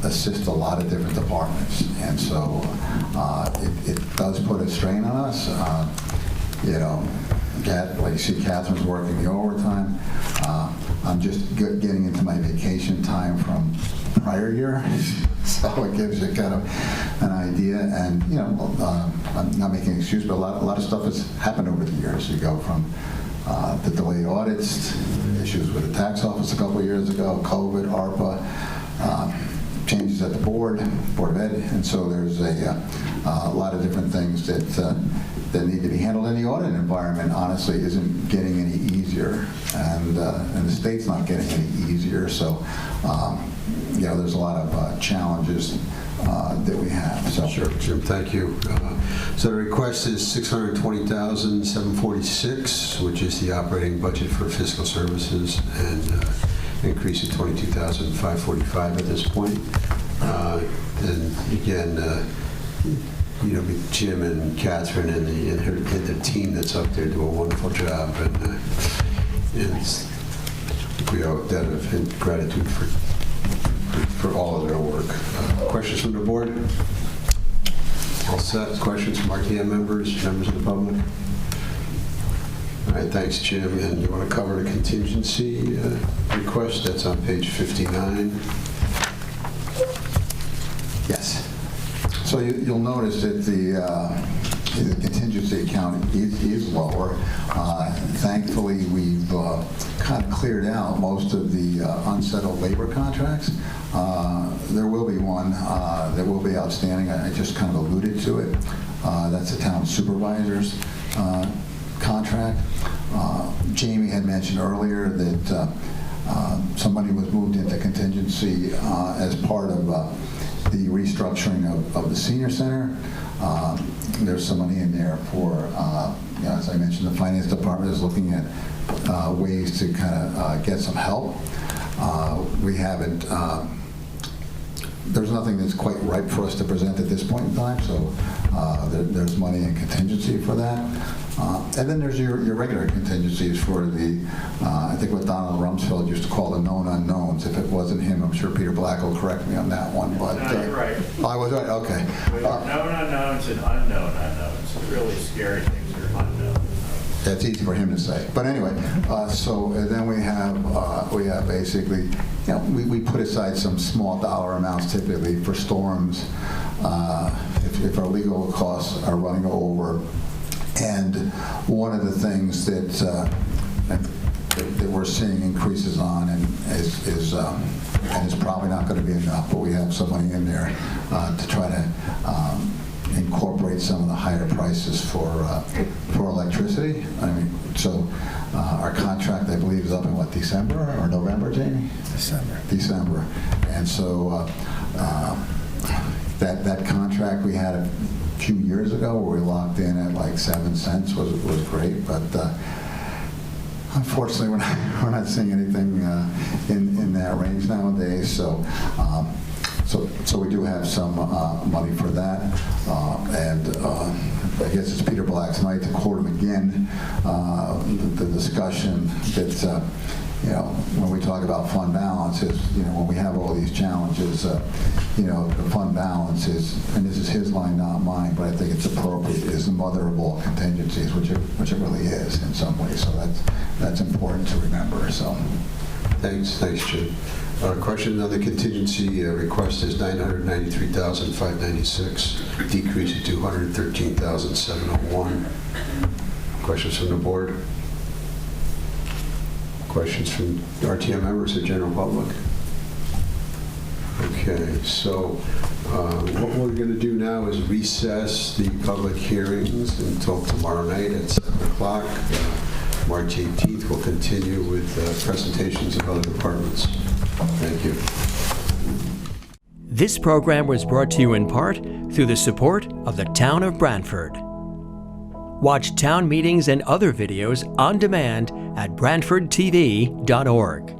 Speaker 21: assist a lot of different departments, and so it does put a strain on us. Like you see, Catherine's working the overtime. I'm just getting into my vacation time from prior year, so it gives you kind of an idea. And I'm not making an excuse, but a lot of stuff has happened over the years. You go from the delayed audits, issues with the tax office a couple of years ago, COVID, ARPA, changes at the Board of Ed, and so there's a lot of different things that need to be handled. In the audit environment, honestly, isn't getting any easier, and the state's not getting any easier. So, there's a lot of challenges that we have. So.
Speaker 1: Sure, Jim, thank you. So the request is $620,746, which is the operating budget for fiscal services, and increase of $22,545 at this point. And again, Jim and Catherine and the team that's up there do a wonderful job, and we owe a debt of gratitude for all of their work. Questions from the board? All set. Questions from RTM members of the public? All right, thanks, Jim. And you want to cover the contingency request? That's on page 59. Yes. So you'll notice that the contingency account is lower. Thankfully, we've kind of cleared out most of the unsettled labor contracts. There will be one that will be outstanding. I just kind of alluded to it. That's the town supervisor's contract. Jamie had mentioned earlier that some money was moved into contingency as part of the restructuring of the senior center. There's some money in there for, as I mentioned, the finance department is looking at ways to kind of get some help. We haven't, there's nothing that's quite ripe for us to present at this point in time, so there's money in contingency for that. And then there's your regular contingencies for the, I think what Donald Rumsfeld used to call the known unknowns. If it wasn't him, I'm sure Peter Black will correct me on that one. But
Speaker 17: No, you're right.
Speaker 1: I was right, okay.
Speaker 17: Known unknowns and unknown unknowns. The really scary things are unknown.
Speaker 1: That's easy for him to say. But anyway, so then we have basically, you know, we put aside some small dollar amounts typically for storms, if our legal costs are running over. And one of the things that we're seeing increases on and is probably not going to be enough, but we have some money in there to try to incorporate some of the higher prices for electricity. I mean, so our contract, I believe, is up in what, December or November, Jamie? December. And so that contract we had a few years ago where we locked in at like 7 cents was great, but unfortunately we're not seeing anything in that range nowadays. So we do have some money for that, and I guess it's Peter Black's night to quote him again. The discussion that you know, when we talk about fund balance is, you know, when we have all these challenges, you know, the fund balance is, and this is his line, not mine, but I think it's appropriate, is the mother of all contingencies, which it really is in some ways. So that's important to remember. So,
Speaker 2: Thanks, Jim. Question on the contingency request is $993,596, decrease to $213,701. Questions from the board? Questions from RTM members or general public? Okay, so what we're going to do now is recess the public hearings until tomorrow night at 7 o'clock. March 18th, we'll continue with presentations of other departments. Thank you.
Speaker 6: This program was brought to you in part through the support of the Town of Branford. Watch town meetings and other videos on demand at BranfordTV.org.